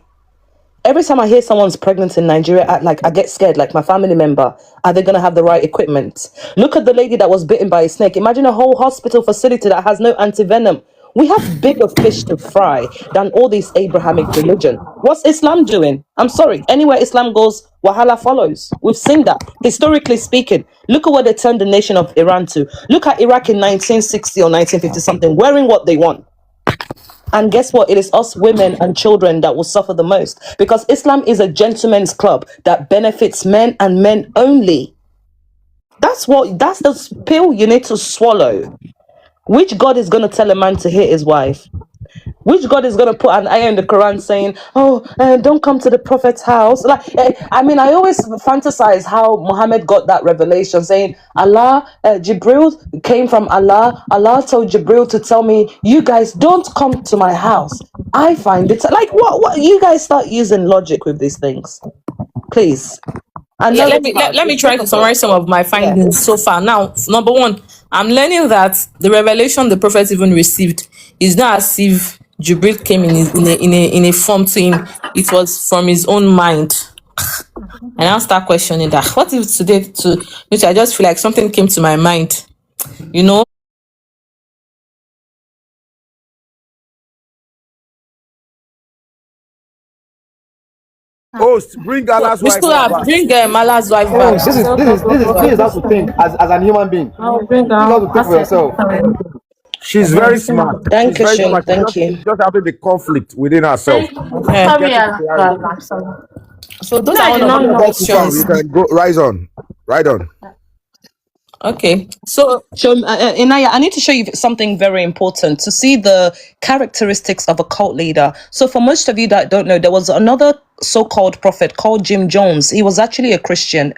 H: Every time I hear someone's pregnant in Nigeria, I get scared, like my family member. Are they going to have the right equipment? Look at the lady that was bitten by a snake. Imagine a whole hospital facility that has no antivenom. We have bigger fish to fry than all this Abrahamic religion. What's Islam doing? I'm sorry. Anywhere Islam goes, Wahala follows. We've seen that. Historically speaking, look at what they turned the nation of Iran to. Look at Iraq in 1960 or 1950 something, wearing what they want. And guess what? It is us women and children that will suffer the most, because Islam is a gentleman's club that benefits men and men only. That's the pill you need to swallow. Which God is going to tell a man to hit his wife? Which God is going to put an ayah in the Quran saying, don't come to the prophet's house? I always fantasize how Muhammad got that revelation saying, Jibril came from Allah. Allah told Jibril to tell me, you guys don't come to my house. I find it what you guys start using logic with these things, please.
D: Let me try to summarize some of my findings so far. Now, number one, I'm learning that the revelation the prophet even received is not as if Jibril came in a form to him. It was from his own mind. And I'll start questioning that. What if today, which I just feel like something came to my mind,
C: Host, bring Allah's wife.
D: Bring Allah's wife back.
F: This is how to think as an human being. This is how to think for yourself.
C: She's very smart.
H: Thank you.
C: She's just having the conflict within herself.
D: So those are all the questions.
C: You can go right on.
D: Okay, so
H: Inayah, I need to show you something very important to see the characteristics of a cult leader. So for most of you that don't know, there was another so-called prophet called Jim Jones. He was actually a Christian.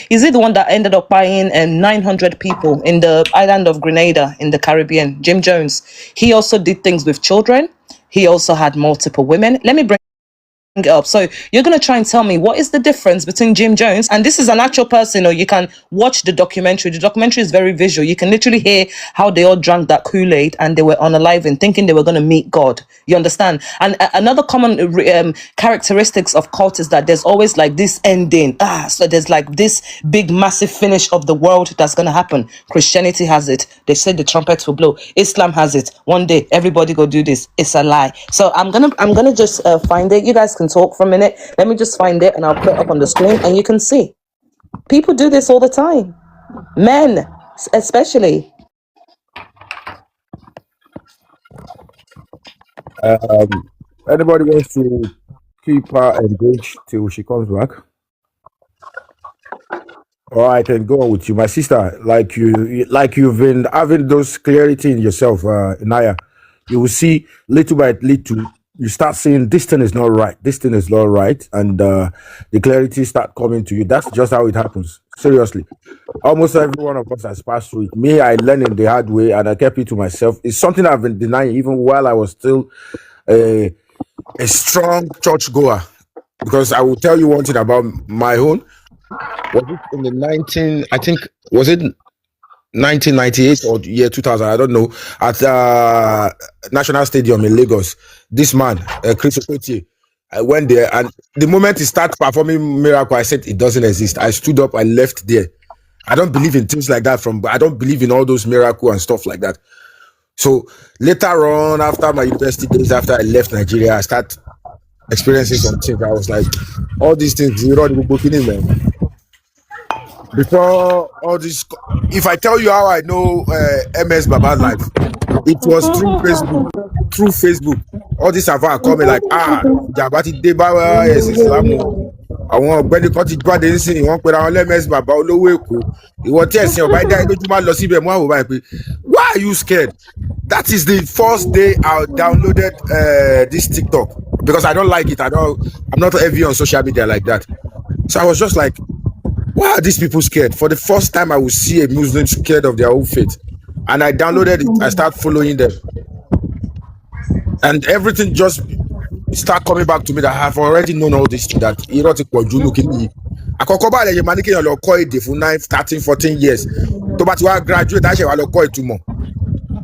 H: Is he the one that ended up buying 900 people in the island of Grenada in the Caribbean? Jim Jones. He also did things with children. He also had multiple women. Let me bring it up. So you're going to try and tell me what is the difference between Jim Jones, and this is an actual person, or you can watch the documentary. The documentary is very visual. You can literally hear how they all drank that Kool-Aid and they were unaliving, thinking they were going to meet God. You understand? And another common characteristics of cult is that there's always like this ending. So there's like this big massive finish of the world that's going to happen. Christianity has it. They said the trumpets will blow. Islam has it. One day everybody go do this. It's a lie. So I'm gonna just find it. You guys can talk for a minute. Let me just find it and I'll put it up on the screen and you can see. People do this all the time. Men, especially.
C: Anybody wants to keep her engaged till she comes back? Or I can go on with you, my sister. Like you've been having those clarity in yourself, Inayah. You will see little by little. You start seeing this thing is not right. This thing is not right, and the clarity start coming to you. That's just how it happens. Seriously, almost every one of us has passed through it. Me, I learned in the hard way, and I kept it to myself. It's something I've been denying even while I was still a strong church goer. Because I will tell you one thing about my own. Was it in the 19? I think was it 1998 or year 2000? I don't know. At National Stadium in Lagos, this man, Chris Okotie, I went there, and the moment he started performing miracle, I said it doesn't exist. I stood up, I left there. I don't believe in things like that. I don't believe in all those miracles and stuff like that. So later on, after my university days, after I left Nigeria, I started experiencing some things. I was like, all these things, you already booking in, man. Before all this, if I tell you how I know MS Baba's life, it was through Facebook. Through Facebook, all these have coming like Jabati Deba Islamu. Àwọn ọ̀gbẹ́ni kan ti gbádé nísìnyí wọ́n pera wọn lẹ́mẹ̀sì bàbá olówó èkó ìwọ tí ẹ̀sìn ọ̀bá ẹ̀dá lójú máa lọ síbẹ̀ mú àwòrán pé why are you scared? That is the first day I downloaded this TikTok because I don't like it. I'm not heavy on social media like that. So I was just like, why are these people scared? For the first time I will see a Muslim scared of their own faith. And I downloaded it. I started following them. And everything just start coming back to me that I have already known all this, that erotic looking. Àkọ́kọ́ le mani ke lo ko èdè fún 9, 13, 14 years. Tó bá ti wá graduate a ṣe wá lọ kọ́ ìtumọ̀.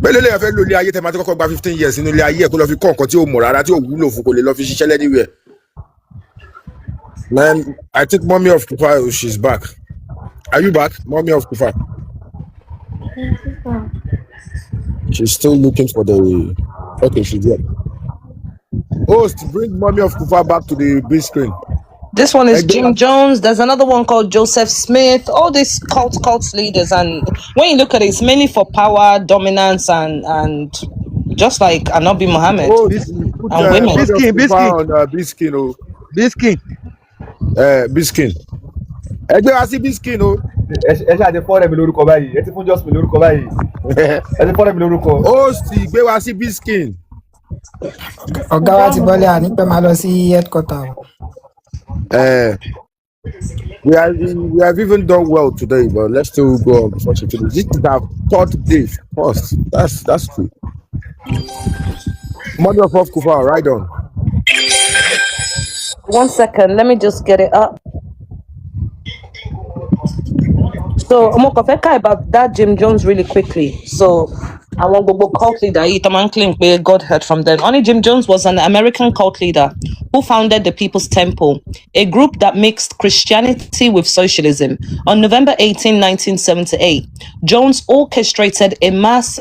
C: Bele le fẹ́ lò lé ayé tẹ́ ma ti kọ́kọ́ gba 15 years nínú ilé ayé kó lọ fi kọ́ nǹkan tí ó mọ̀ rárá tí ó wúlò fún kó lè lọ fi ṣiṣẹ́ anywhere. Man, I think mommy of Kufa, she's back. Are you back? Mommy of Kufa. She's still looking for the okay, she's here. Host, bring mommy of Kufa back to the big screen.
H: This one is Jim Jones. There's another one called Joseph Smith. All these cult leaders, and when you look at it, it's mainly for power, dominance, and just like Anabi Muhammad and women.
C: Biskin. Ẹgbẹ́ wa sí Biskin o.
F: Ẹ ṣáà ti fọ́ọ̀rẹ́ mi lórúkọ báyìí. Ẹ ti fún Just mi lórúkọ báyìí. Ẹ ti fọ́ọ̀rẹ́ mi lórúkọ.
C: Ó sì gbé wa sí Biskin.
G: Ọ̀gá wa ti bọ́lẹ̀ àní pé máa lọ sí headquarter.
C: We have even done well today, but let's still go on before she finishes. This is our third day first. That's true. Mother of Kufa, right on.
H: 1 second, let me just get it up. So I'm going to about that Jim Jones really quickly. So I want to go cult leader. God heard from them. Only Jim Jones was an American cult leader who founded the People's Temple, a group that mixed Christianity with socialism. On November 18, 1978, Jones orchestrated a mass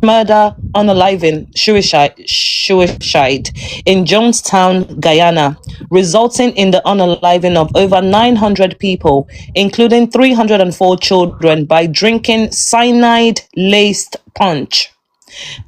H: murder, unaliving suicide in Jonestown, Guyana, resulting in the unaliving of over 900 people, including 304 children, by drinking cyanide-laced punch.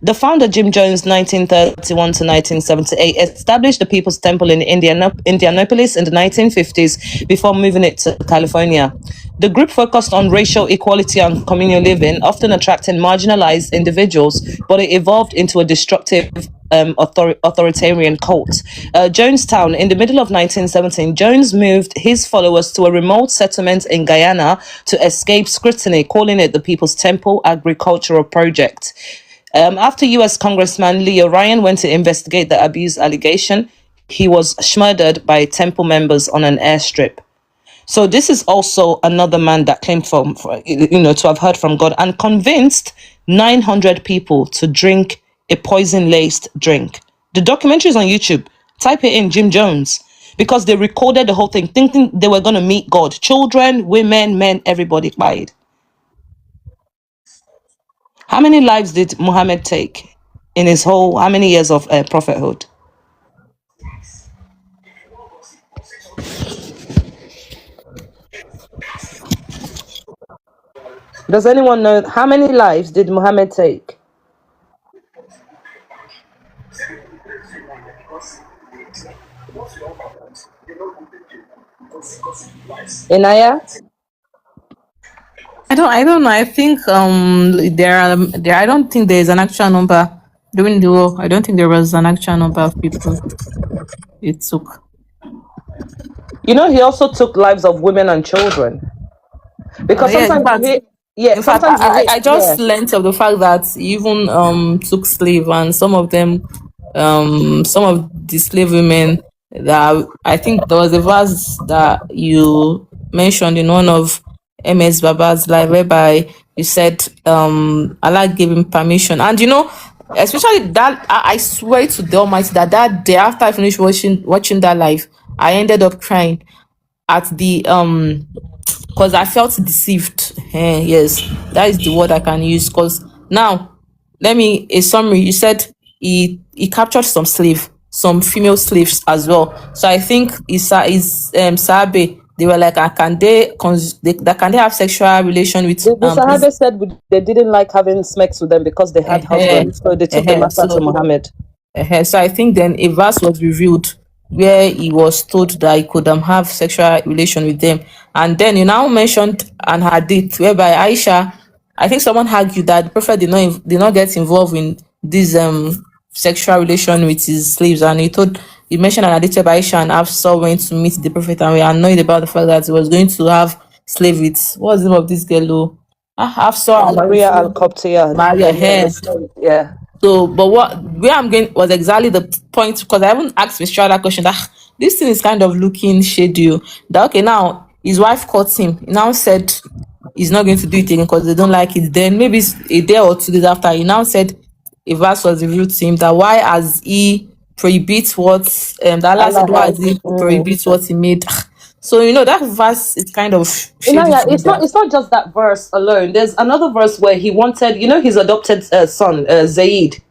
H: The founder, Jim Jones, 1931 to 1978, established the People's Temple in Indianapolis in the 1950s before moving it to California. The group focused on racial equality and communal living, often attracting marginalized individuals, but it evolved into a destructive authoritarian cult. Jonestown, in the middle of 1917, Jones moved his followers to a remote settlement in Guyana to escape scrutiny, calling it the People's Temple Agricultural Project. After U.S. Congressman Leo Ryan went to investigate the abuse allegation, he was murdered by temple members on an airstrip. So this is also another man that claimed to have heard from God and convinced 900 people to drink a poison-laced drink. The documentary is on YouTube. Type it in, Jim Jones, because they recorded the whole thing, thinking they were going to meet God. Children, women, men, everybody died. How many lives did Muhammad take in his how many years of prophethood? Does anyone know how many lives did Muhammad take? Inayah?
D: I don't know. I think there I don't think there is an actual number during the war. I don't think there was an actual number of people it took.
H: You know, he also took lives of women and children. Because
D: in fact, I just learnt of the fact that he even took slave, and some of them, some of the slave women that I think there was a verse that you mentioned in one of MS Baba's life whereby you said Allah gave him permission, and especially that I swear to the Almighty that day after I finished watching that live, I ended up crying at the because I felt deceived. Yes, that is the word I can use. Because now, let me a summary. You said he captured some female slaves as well. So I think Sabe. They were like, can they have sexual relation with?
H: The Sahabe said they didn't like having sex with them because they had husbands, so they took the matter to Muhammad.
D: So I think then a verse was revealed where he was told that he could have sexual relation with them. And then you now mentioned an hadith whereby Aisha, I think someone argued that the Prophet did not get involved in this sexual relation with his slaves, and he mentioned an hadith whereby Aisha and Hafsa went to meet the Prophet and were annoyed about the fact that he was going to have slave with, what's the name of this girl? Hafsa
H: Maria Al-Qibtiyah. Yeah.
D: So, but where I'm going was exactly the point, because I haven't asked Mr. that question. That this thing is kind of looking shady. That okay, now his wife caught him. He now said he's not going to do it again because they don't like it. Then maybe a day or 2 days after, he now said a verse was revealed to him that why has he prohibit what that Allah said, why has he prohibit what he made. So that verse is kind of shady.
H: It's not just that verse alone. There's another verse where he wanted, his adopted son, Zaid,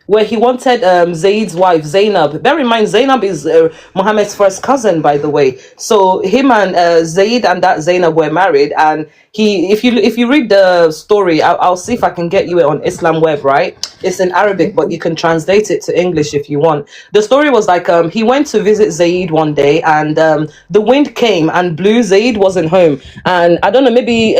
H: where he wanted Zaid's wife, Zainab. Bear in mind, Zainab is Muhammad's first cousin, by the way. So him and Zaid and that Zainab were married, and if you read the story, I'll see if I can get you it on Islam Web, right? It's in Arabic, but you can translate it to English if you want. The story was like he went to visit Zaid one day, and the wind came and blew. Zaid wasn't home, and I don't know, maybe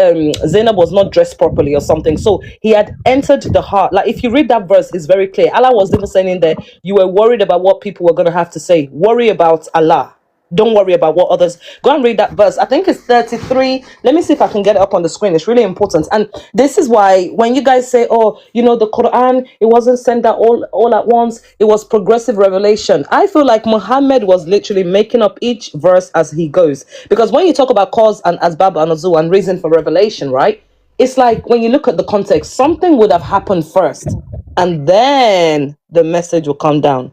H: Zainab was not dressed properly or something. So he had entered the heart. Like if you read that verse, it's very clear. Allah was even saying in there, you were worried about what people were going to have to say. Worry about Allah. Don't worry about what others. Go and read that verse. I think it's 33. Let me see if I can get it up on the screen. It's really important. And this is why when you guys say, oh, the Quran, it wasn't sent out all at once. It was progressive revelation. I feel like Muhammad was literally making up each verse as he goes. Because when you talk about cause and asbab and nuzul and reason for revelation, right? It's like when you look at the context, something would have happened first, and then the message will come down.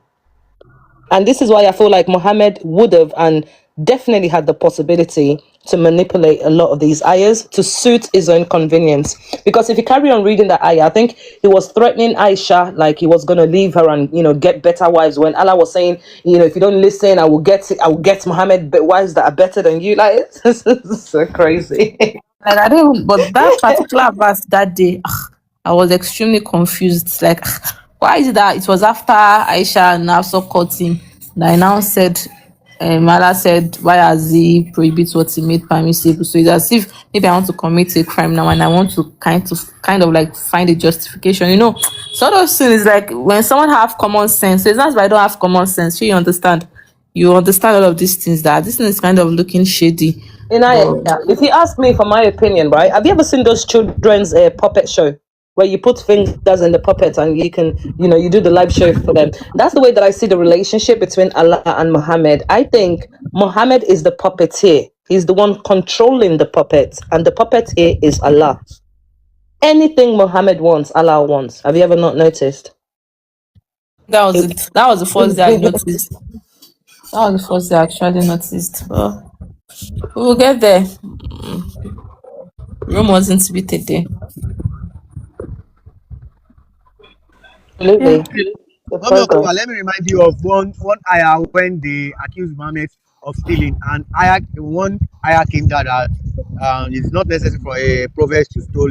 H: And this is why I feel like Muhammad would have and definitely had the possibility to manipulate a lot of these ayahs to suit his own convenience. Because if you carry on reading the ayah, I think he was threatening Aisha, like he was going to leave her and, get better wives. When Allah was saying, if you don't listen, I will get Muhammad wives that are better than you. Like, it's so crazy.
D: Like, I don't, but that particular verse that day, I was extremely confused. Like, why is it that it was after Aisha and Hafsa caught him that I now said, Allah said, why has he prohibit what he made permissible? So it's as if maybe I want to commit a crime now and I want to kind of like find a justification. Sort of thing is like when someone have common sense. So it's not if I don't have common sense. So you understand all of these things, that this thing is kind of looking shady.
H: If you ask me for my opinion, right? Have you ever seen those children's puppet show? where you put fingers in the puppet and you can, you do the live show for them. That's the way that I see the relationship between Allah and Muhammad. I think Muhammad is the puppeteer. He's the one controlling the puppet, and the puppeteer is Allah. Anything Muhammad wants, Allah wants. Have you ever not noticed?
D: That was it. That was the first day I noticed. That was the first day I actually noticed. But we will get there. Rome wasn't to be today.
H: Absolutely.
F: Let me remind you of one ayah when they accused Muhammad of stealing, and one ayah came down that it's not necessary for a prophet to steal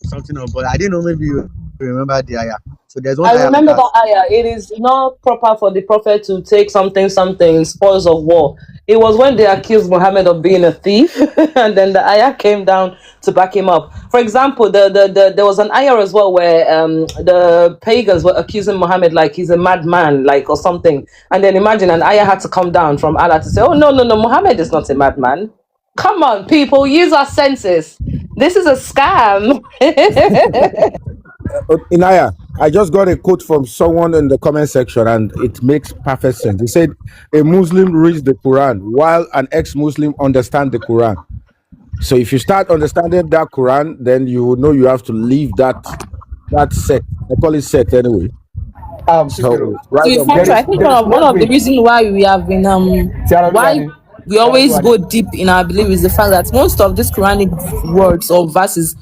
F: something, but I didn't know, maybe you remember the ayah. So there's one
H: I
F: ayah
H: remember that ayah. It is not proper for the prophet to take something, spoils of war. It was when they accused Muhammad of being a thief, and then the ayah came down to back him up. For example, there was an ayah as well where the pagans were accusing Muhammad like he's a madman, like, or something. And then imagine an ayah had to come down from Allah to say, oh, no, Muhammad is not a madman. Come on, people, use our senses. This is a scam.
C: Inayah, I just got a quote from someone in the comment section, and it makes perfect sense. He said, "A Muslim reads the Quran while an ex-Muslim understands the Quran." So if you start understanding that Quran, then you will know you have to leave that sect. I call it sect anyway. So right
D: To be fair, I think one of the reasons why we have been why we always go deep in our belief is the fact that most of these Quranic words or verses,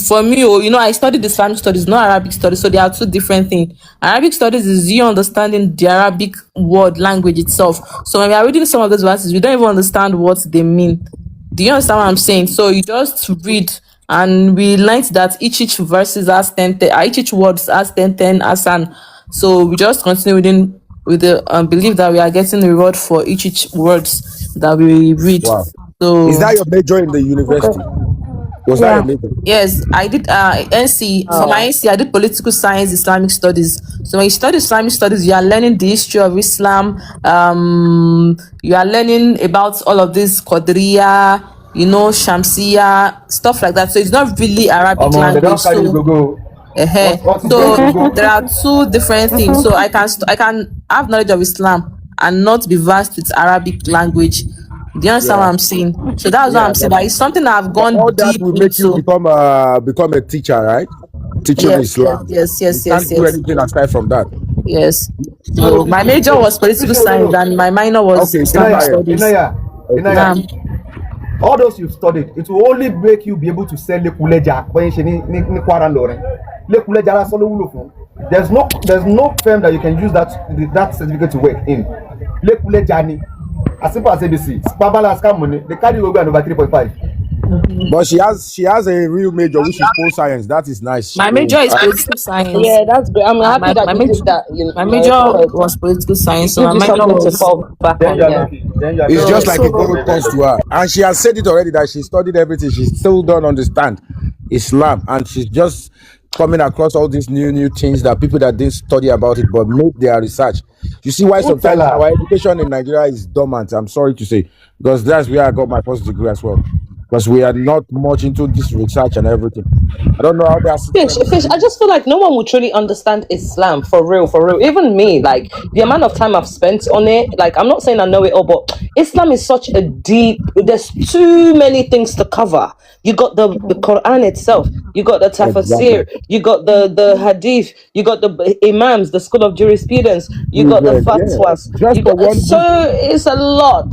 D: for me, I studied Islamic studies, not Arabic studies, so they are two different things. Arabic studies is you understanding the Arabic word language itself. So when we are reading some of those verses, we don't even understand what they mean. Do you understand what I'm saying? So you just read, and we learned that each verses has 10, each words has 10 asan. So we just continue reading with the belief that we are getting the reward for each words that we read.
C: Wow.
D: So
C: is that your major in the university? Was that your major?
D: Yes, I did NC. For my NC, I did political science, Islamic studies. So when you study Islamic studies, you are learning the history of Islam. You are learning about all of this Qadriya, Shamsiya, stuff like that. So it's not really Arabic language. So there are two different things. So I can have knowledge of Islam and not be versed with Arabic language. Do you understand what I'm saying? So that's what I'm saying. That it's something I've gone
C: all
D: deep
C: that will make
D: into.
C: you become a teacher, right? Teaching Islam.
D: Yes.
C: You can't do anything aside from that.
D: Yes. So my major was political science and my minor was Islamic studies.
F: Inayah, all those you've studied, it will only make you be able to sell lekuleja when you Kwara Lore. Lekuleja la solo wulo fun. There's no firm that you can use that certificate to work in. Lekuleja ni. As simple as ABC. Babala scam money. They carry you over 3.5.
C: But she has a real major, which is pol science. That is nice.
D: My major is political science.
H: Yeah, that's great. I'm happy that you did that.
D: My major was political science. So my minor was
H: fall back on.
C: It's just like a gold cost to her. And she has said it already that she studied everything. She still don't understand Islam. And she's just coming across all these new things that people that didn't study about it but make their research. You see why sometimes our education in Nigeria is dormant, I'm sorry to say, because that's where I got my first degree as well. Because we are not much into this research and everything. I don't know how they are.
H: Fish, I just feel like no one would truly understand Islam for real. Even me, like the amount of time I've spent on it, like I'm not saying I know it all, but Islam is such a deep, there's too many things to cover. You got the Quran itself, you got the tafsir, you got the hadith, you got the imams, the school of jurisprudence, you got the fatwas. It's a lot.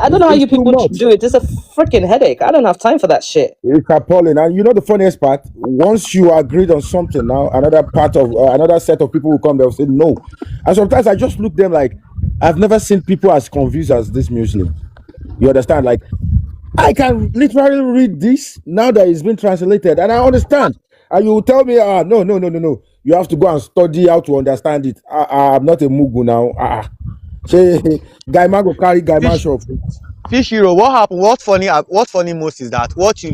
H: I don't know how you people do it. It's a freaking headache. I don't have time for that shit.
C: It's appalling. And you know the funniest part? Once you agreed on something, now another set of people will come, they'll say no. And sometimes I just look them like, I've never seen people as confused as this Muslim. You understand? Like, I can literally read this now that it's been translated and I understand. And you will tell me, no. You have to go and study how to understand it. I'm not a Mugu now. Say, guy man go carry guy man shop.
F: Fish Hero, what happened? What funny most is that what she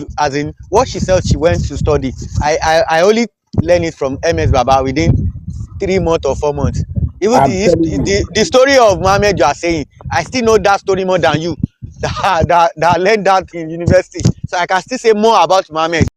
F: said she went to study. I only learned it from MS Baba within 3 months or 4 months. Even the story of Muhammad you are saying, I still know that story more than you. That learned that in university. So I can still say more about Muhammad.